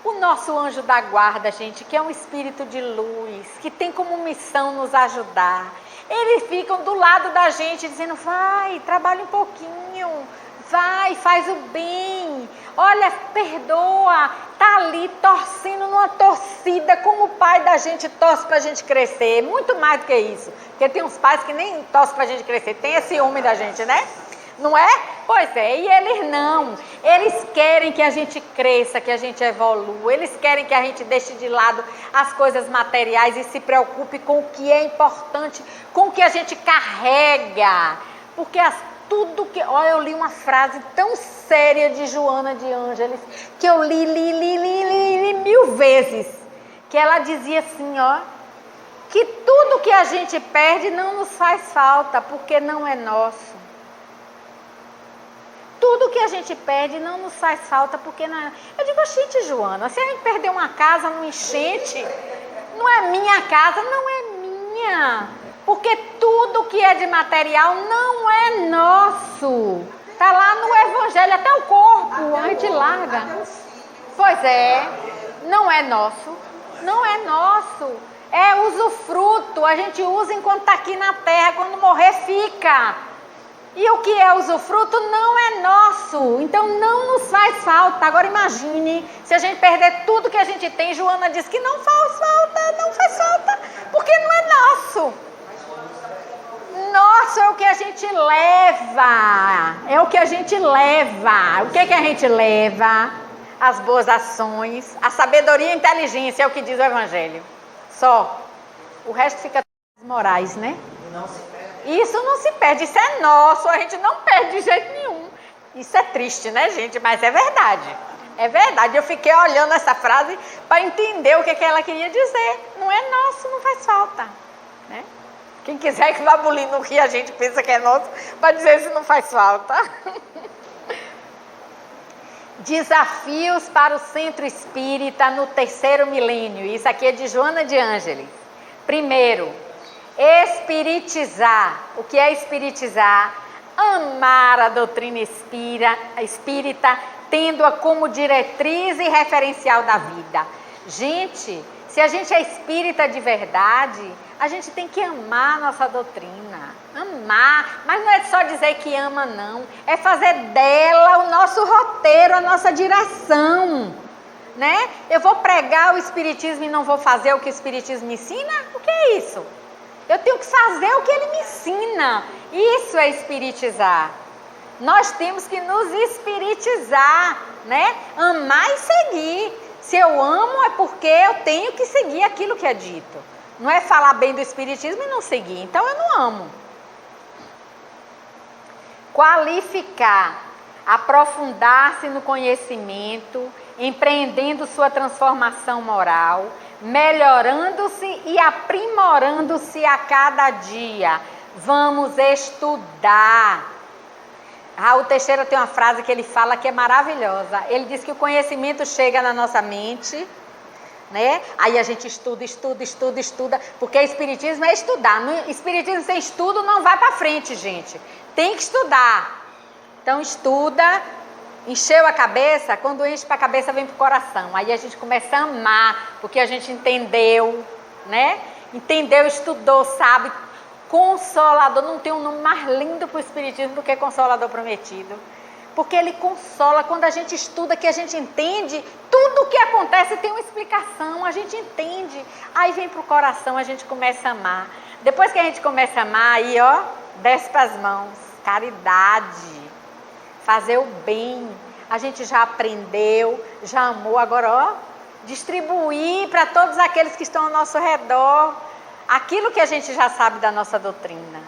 O nosso anjo da guarda, gente, que é um espírito de luz, que tem como missão nos ajudar. Eles ficam do lado da gente dizendo, vai, trabalha um pouquinho, vai, faz o bem, olha, perdoa, tá ali torcendo numa torcida, como o pai da gente torce pra gente crescer, muito mais do que isso, porque tem uns pais que nem torcem pra gente crescer, tem esse ciúme da gente, né? Não é? Pois é, e eles não, eles querem que a gente cresça, que a gente evolua, eles querem que a gente deixe de lado as coisas materiais e se preocupe com o que é importante, com o que a gente carrega, porque tudo que... Olha, eu li uma frase tão séria de Joana de Ângeles, que eu li 1000 vezes, que ela dizia assim, ó, que tudo que a gente perde não nos faz falta, porque não é nosso. Tudo que a gente perde não nos faz falta, porque não é... Eu digo, gente, Joana, se a gente perder uma casa numa enchente, não é minha casa, não é minha. Porque tudo que é de material não é nosso. Está lá no Evangelho, até o corpo, a gente larga. Pois é, não é nosso, não é nosso. É usufruto, a gente usa enquanto está aqui na terra, quando morrer fica. E o que é usufruto não é nosso, então não nos faz falta. Agora imagine, se a gente perder tudo que a gente tem, Joana diz que não faz falta, porque não é nosso. Nosso é o que a gente leva, é o que a gente leva. O que a gente leva? As boas ações, a sabedoria e a inteligência, é o que diz o Evangelho. Só. O resto fica morais, né? Isso não se perde, isso é nosso, a gente não perde de jeito nenhum. Isso é triste, né, gente? Mas é verdade. É verdade. Eu fiquei olhando essa frase para entender o que ela queria dizer. Não é nosso, não faz falta, né? Quem quiser que vá bulir no que a gente pensa que é nosso, para dizer se não faz falta. Desafios para o Centro Espírita no 3º milênio. Isso aqui é de Joana de Ângeles. Primeiro, espiritizar. O que é espiritizar? Amar a doutrina espírita, tendo-a como diretriz e referencial da vida. Gente, se a gente é espírita de verdade, a gente tem que amar a nossa doutrina. Amar, mas não é só dizer que ama, não. É fazer dela o nosso roteiro, a nossa direção, né? Eu vou pregar o espiritismo e não vou fazer o que o espiritismo me ensina? O que é isso? Eu tenho que fazer o que ele me ensina. Isso é espiritizar. Nós temos que nos espiritizar, né? Amar e seguir. Se eu amo é porque eu tenho que seguir aquilo que é dito. Não é falar bem do espiritismo e não seguir. Então eu não amo. Qualificar, aprofundar-se no conhecimento, empreendendo sua transformação moral, melhorando-se e aprimorando-se a cada dia. Vamos estudar. Raul Teixeira tem uma frase que ele fala que é maravilhosa. Ele diz que o conhecimento chega na nossa mente, né? Aí a gente estuda, porque espiritismo é estudar. No espiritismo sem estudo não vai para frente, gente. Tem que estudar. Então estuda, encheu a cabeça, quando enche para a cabeça vem para o coração. Aí a gente começa a amar, porque a gente entendeu, né? Entendeu, estudou, sabe? Consolador, não tem um nome mais lindo para o espiritismo do que Consolador Prometido. Porque ele consola, quando a gente estuda, que a gente entende, tudo o que acontece tem uma explicação, a gente entende. Aí vem para o coração, a gente começa a amar. Depois que a gente começa a amar, aí ó, desce para as mãos, caridade, fazer o bem. A gente já aprendeu, já amou, agora ó, distribuir para todos aqueles que estão ao nosso redor, aquilo que a gente já sabe da nossa doutrina.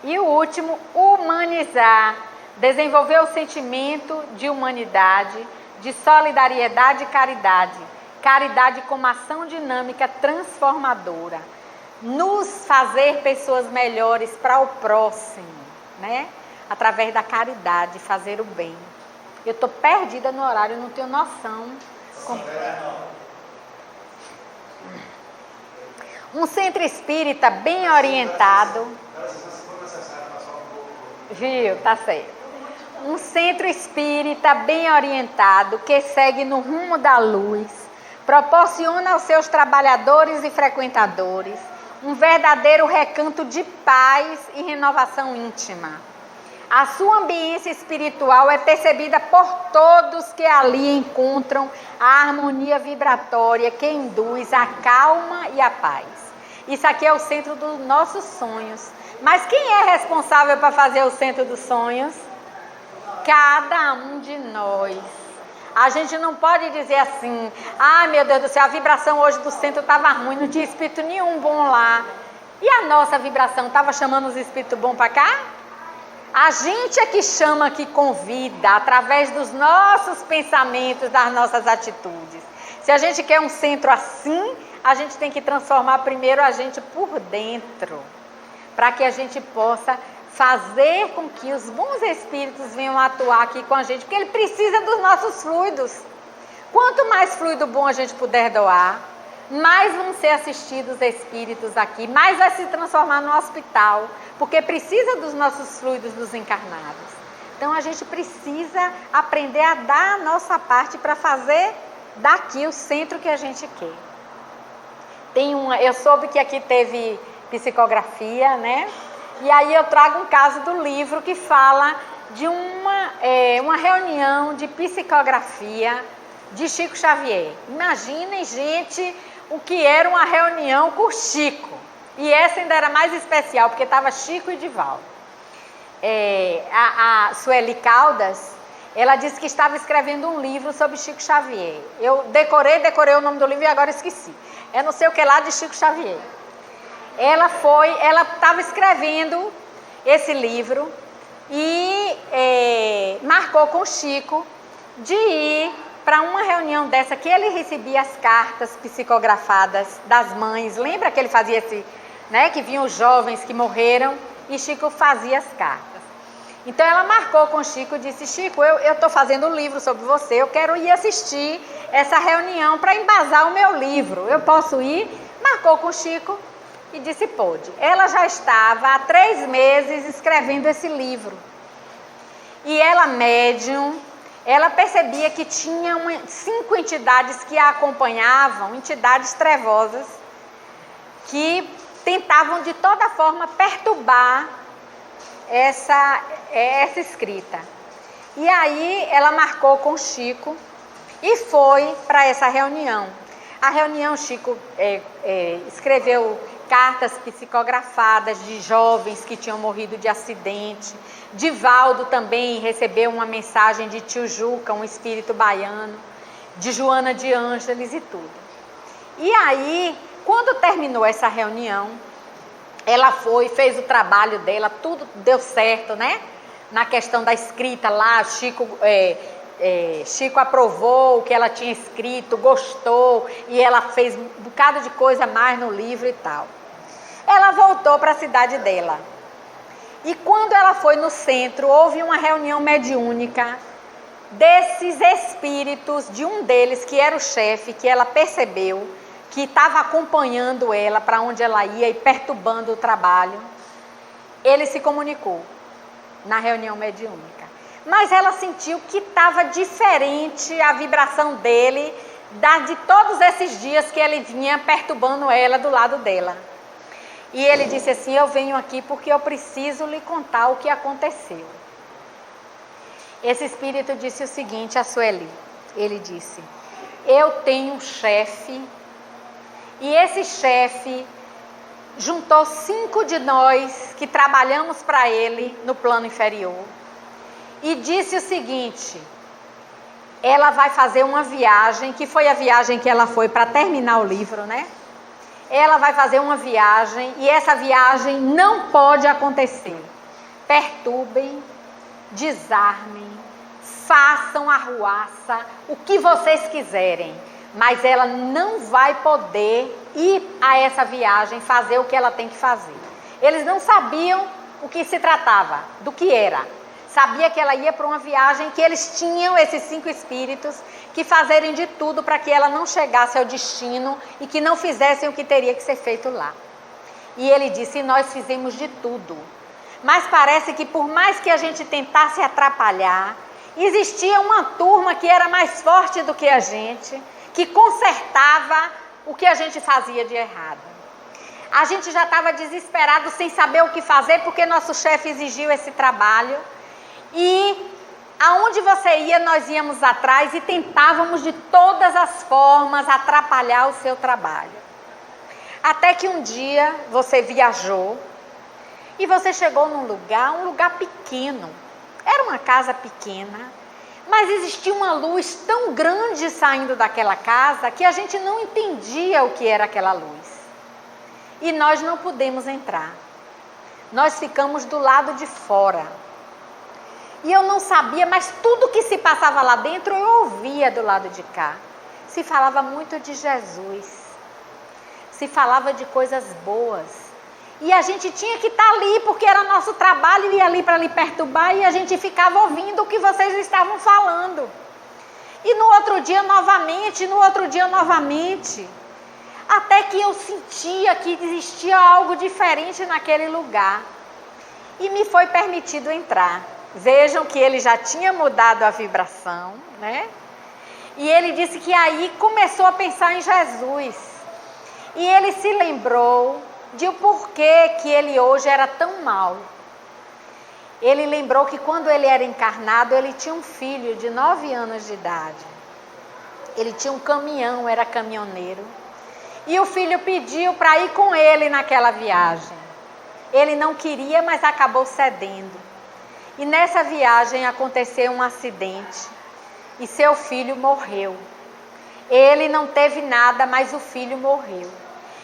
E o último, humanizar. Desenvolver o sentimento de humanidade, de solidariedade e caridade. Caridade como ação dinâmica transformadora. Nos fazer pessoas melhores para o próximo, né? Através da caridade, fazer o bem. Eu estou perdida no horário, não tenho noção. Um centro espírita bem orientado. Viu? Tá certo. Um centro espírita bem orientado, que segue no rumo da luz, proporciona aos seus trabalhadores e frequentadores um verdadeiro recanto de paz e renovação íntima. A sua ambiência espiritual é percebida por todos que ali encontram a harmonia vibratória que induz a calma e a paz. Isso aqui é o centro dos nossos sonhos. Mas quem é responsável para fazer o centro dos sonhos? Cada um de nós. A gente não pode dizer assim, ai meu Deus do céu, a vibração hoje do centro estava ruim, não tinha espírito nenhum bom lá. E a nossa vibração estava chamando os espíritos bons para cá? A gente é que chama, que convida, através dos nossos pensamentos, das nossas atitudes. Se a gente quer um centro assim, a gente tem que transformar primeiro a gente por dentro, para que a gente possa fazer com que os bons espíritos venham atuar aqui com a gente, porque ele precisa dos nossos fluidos. Quanto mais fluido bom a gente puder doar, mais vão ser assistidos espíritos aqui, mais vai se transformar no hospital, porque precisa dos nossos fluidos dos encarnados. Então a gente precisa aprender a dar a nossa parte para fazer daqui o centro que a gente quer. Eu soube que aqui teve psicografia, né? E aí eu trago um caso do livro que fala de uma reunião de psicografia de Chico Xavier. Imaginem, gente, o que era uma reunião com Chico. E essa ainda era mais especial, porque estava Chico e Divaldo. A Sueli Caldas, ela disse que estava escrevendo um livro sobre Chico Xavier. Eu decorei o nome do livro e agora esqueci. É não sei o que lá de Chico Xavier. Ela estava escrevendo esse livro e marcou com o Chico de ir para uma reunião dessa, que ele recebia as cartas psicografadas das mães. Lembra que ele fazia esse, né, que vinham os jovens que morreram e Chico fazia as cartas. Então ela marcou com o Chico e disse, Chico, eu estou fazendo um livro sobre você, eu quero ir assistir essa reunião para embasar o meu livro, eu posso ir? Marcou com o Chico e disse, pode. Ela já estava há 3 meses escrevendo esse livro. E ela, médium, ela percebia que tinha 5 entidades que a acompanhavam, entidades trevosas, que tentavam de toda forma perturbar essa escrita. E aí ela marcou com o Chico e foi para essa reunião. A reunião, Chico escreveu cartas psicografadas de jovens que tinham morrido de acidente. Divaldo também recebeu uma mensagem de Tio Juca, um espírito baiano, de Joana de Ângeles e tudo. E aí, quando terminou essa reunião, ela fez o trabalho dela, tudo deu certo, né? Na questão da escrita lá, Chico aprovou o que ela tinha escrito, gostou, e ela fez um bocado de coisa mais no livro e tal. Ela voltou para a cidade dela. E quando ela foi no centro, houve uma reunião mediúnica desses espíritos, de um deles que era o chefe, que ela percebeu que estava acompanhando ela para onde ela ia e perturbando o trabalho. Ele se comunicou na reunião mediúnica. Mas ela sentiu que estava diferente a vibração dele de todos esses dias que ele vinha perturbando ela do lado dela. E ele disse assim, eu venho aqui porque eu preciso lhe contar o que aconteceu. Esse espírito disse o seguinte a Sueli, ele disse, eu tenho um chefe, e esse chefe juntou 5 de nós que trabalhamos para ele no plano inferior, e disse o seguinte, ela vai fazer uma viagem, que foi a viagem que ela foi para terminar o livro, né? Ela vai fazer uma viagem e essa viagem não pode acontecer. Perturbem, desarmem, façam arruaça, o que vocês quiserem, mas ela não vai poder ir a essa viagem, fazer o que ela tem que fazer. Eles não sabiam o que se tratava, do que era. Sabia que ela ia para uma viagem, que eles tinham, esses 5 espíritos, que fazerem de tudo para que ela não chegasse ao destino e que não fizessem o que teria que ser feito lá. E ele disse, nós fizemos de tudo. Mas parece que por mais que a gente tentasse atrapalhar, existia uma turma que era mais forte do que a gente, que consertava o que a gente fazia de errado. A gente já estava desesperado, sem saber o que fazer, porque nosso chefe exigiu esse trabalho. E aonde você ia, nós íamos atrás e tentávamos de todas as formas atrapalhar o seu trabalho. Até que um dia você viajou e você chegou num lugar, um lugar pequeno. Era uma casa pequena, mas existia uma luz tão grande saindo daquela casa que a gente não entendia o que era aquela luz. E nós não pudemos entrar. Nós ficamos do lado de fora. E eu não sabia, mas tudo que se passava lá dentro eu ouvia do lado de cá. Se falava muito de Jesus. Se falava de coisas boas. E a gente tinha que estar ali, porque era nosso trabalho ir ali para lhe perturbar, e a gente ficava ouvindo o que vocês estavam falando. E no outro dia novamente, até que eu sentia que existia algo diferente naquele lugar. E me foi permitido entrar. Vejam que ele já tinha mudado a vibração, né? E ele disse que aí começou a pensar em Jesus. E ele se lembrou de o porquê que ele hoje era tão mau. Ele lembrou que quando ele era encarnado, ele tinha um filho de 9 anos de idade. Ele tinha um caminhão, era caminhoneiro. E o filho pediu para ir com ele naquela viagem. Ele não queria, mas acabou cedendo. E nessa viagem aconteceu um acidente. E seu filho morreu. Ele não teve nada, mas o filho morreu.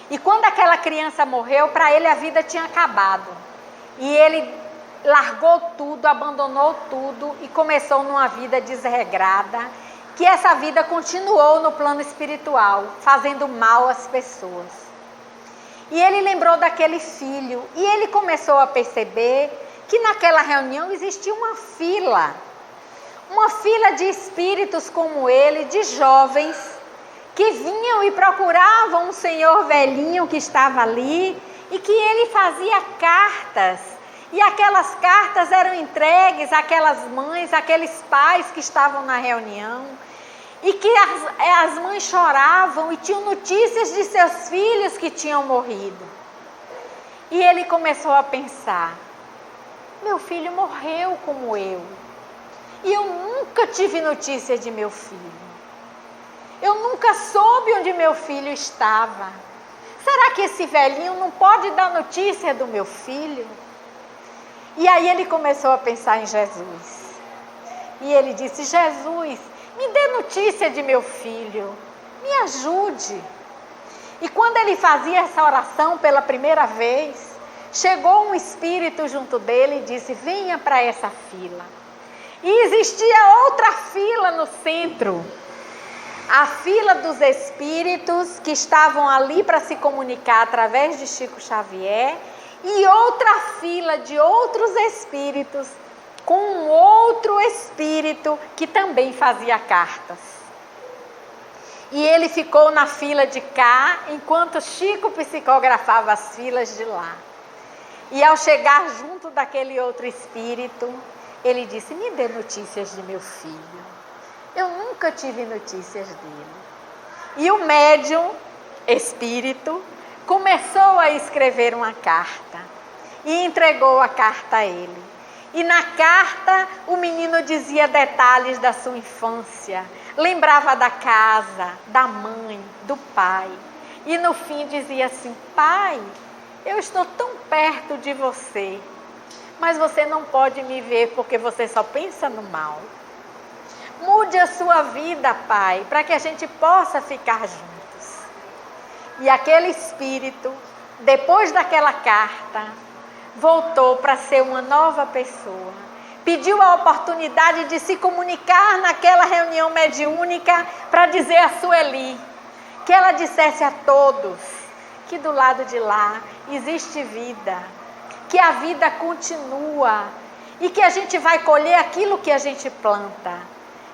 E quando aquela criança morreu, para ele a vida tinha acabado. E ele largou tudo, abandonou tudo e começou numa vida desregrada, que essa vida continuou no plano espiritual, fazendo mal às pessoas. E ele lembrou daquele filho e ele começou a perceber que naquela reunião existia uma fila de espíritos como ele, de jovens, que vinham e procuravam um senhor velhinho que estava ali e que ele fazia cartas. E aquelas cartas eram entregues àquelas mães, àqueles pais que estavam na reunião. E que as mães choravam e tinham notícias de seus filhos que tinham morrido. E ele começou a pensar, meu filho morreu como eu. E eu nunca tive notícia de meu filho. Eu nunca soube onde meu filho estava. Será que esse velhinho não pode dar notícia do meu filho? E aí ele começou a pensar em Jesus. E ele disse, Jesus, me dê notícia de meu filho. Me ajude. E quando ele fazia essa oração pela primeira vez, chegou um espírito junto dele e disse, venha para essa fila. E existia outra fila no centro. A fila dos espíritos que estavam ali para se comunicar através de Chico Xavier e outra fila de outros espíritos com um outro espírito que também fazia cartas. E ele ficou na fila de cá enquanto Chico psicografava as filas de lá. E ao chegar junto daquele outro espírito, ele disse, me dê notícias de meu filho. Eu nunca tive notícias dele. E o médium, espírito, começou a escrever uma carta e entregou a carta a ele. E na carta o menino dizia detalhes da sua infância, lembrava da casa, da mãe, do pai. E no fim dizia assim, pai, eu estou tão perto de você, mas você não pode me ver porque você só pensa no mal. Mude a sua vida, pai, para que a gente possa ficar juntos. E aquele espírito, depois daquela carta, voltou para ser uma nova pessoa. pediu a oportunidade de se comunicar naquela reunião mediúnica para dizer a Sueli, que ela dissesse a todos que do lado de lá existe vida, que a vida continua e que a gente vai colher aquilo que a gente planta.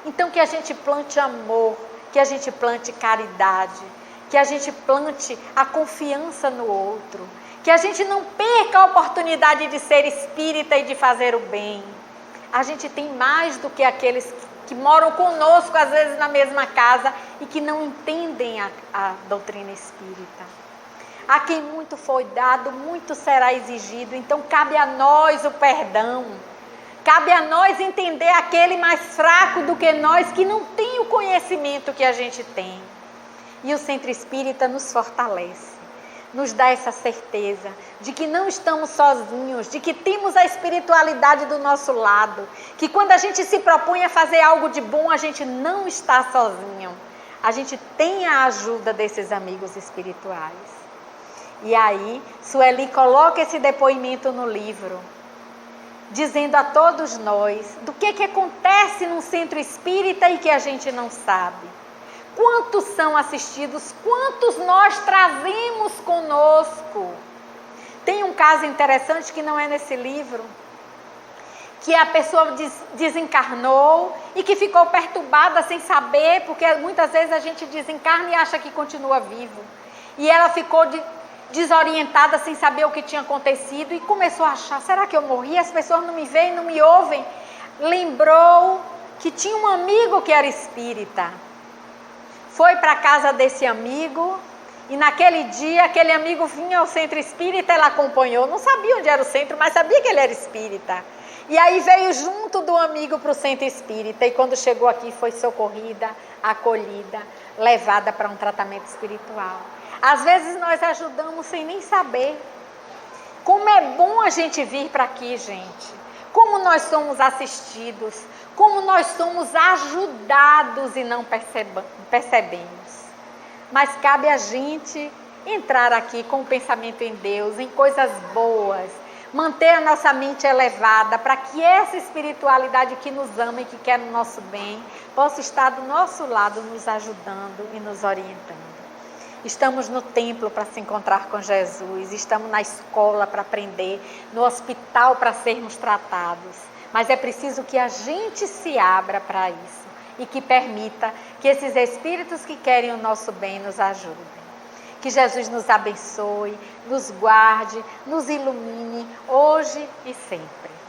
Então que a gente plante amor, que a gente plante caridade, que a gente plante a confiança no outro, que a gente não perca a oportunidade de ser espírita e de fazer o bem. A gente tem mais do que aqueles que moram conosco, às vezes na mesma casa, e que não entendem a doutrina espírita. A quem muito foi dado, muito será exigido. Então cabe a nós o perdão. Cabe a nós entender aquele mais fraco do que nós, que não tem o conhecimento que a gente tem. E o Centro Espírita nos fortalece, nos dá essa certeza de que não estamos sozinhos, de que temos a espiritualidade do nosso lado, que quando a gente se propõe a fazer algo de bom, a gente não está sozinho. A gente tem a ajuda desses amigos espirituais. E aí, Sueli coloca esse depoimento no livro, dizendo a todos nós do que acontece num centro espírita e que a gente não sabe. Quantos são assistidos, quantos nós trazemos conosco. Tem um caso interessante que não é nesse livro, que a pessoa desencarnou e que ficou perturbada sem saber, porque muitas vezes a gente desencarna e acha que continua vivo. E ela ficou desorientada, sem saber o que tinha acontecido, e começou a achar, será que eu morri? As pessoas não me veem, não me ouvem. Lembrou que tinha um amigo que era espírita. Foi para a casa desse amigo, e naquele dia, aquele amigo vinha ao centro espírita, ela acompanhou, não sabia onde era o centro, mas sabia que ele era espírita. E aí veio junto do amigo para o centro espírita, e quando chegou aqui foi socorrida, acolhida, levada para um tratamento espiritual. Às vezes nós ajudamos sem nem saber. Como é bom a gente vir para aqui, gente. Como nós somos assistidos, como nós somos ajudados e não percebemos. Mas cabe a gente entrar aqui com o pensamento em Deus, em coisas boas, manter a nossa mente elevada para que essa espiritualidade que nos ama e que quer o nosso bem, possa estar do nosso lado, nos ajudando e nos orientando. Estamos no templo para se encontrar com Jesus, estamos na escola para aprender, no hospital para sermos tratados. Mas é preciso que a gente se abra para isso e que permita que esses espíritos que querem o nosso bem nos ajudem. Que Jesus nos abençoe, nos guarde, nos ilumine hoje e sempre.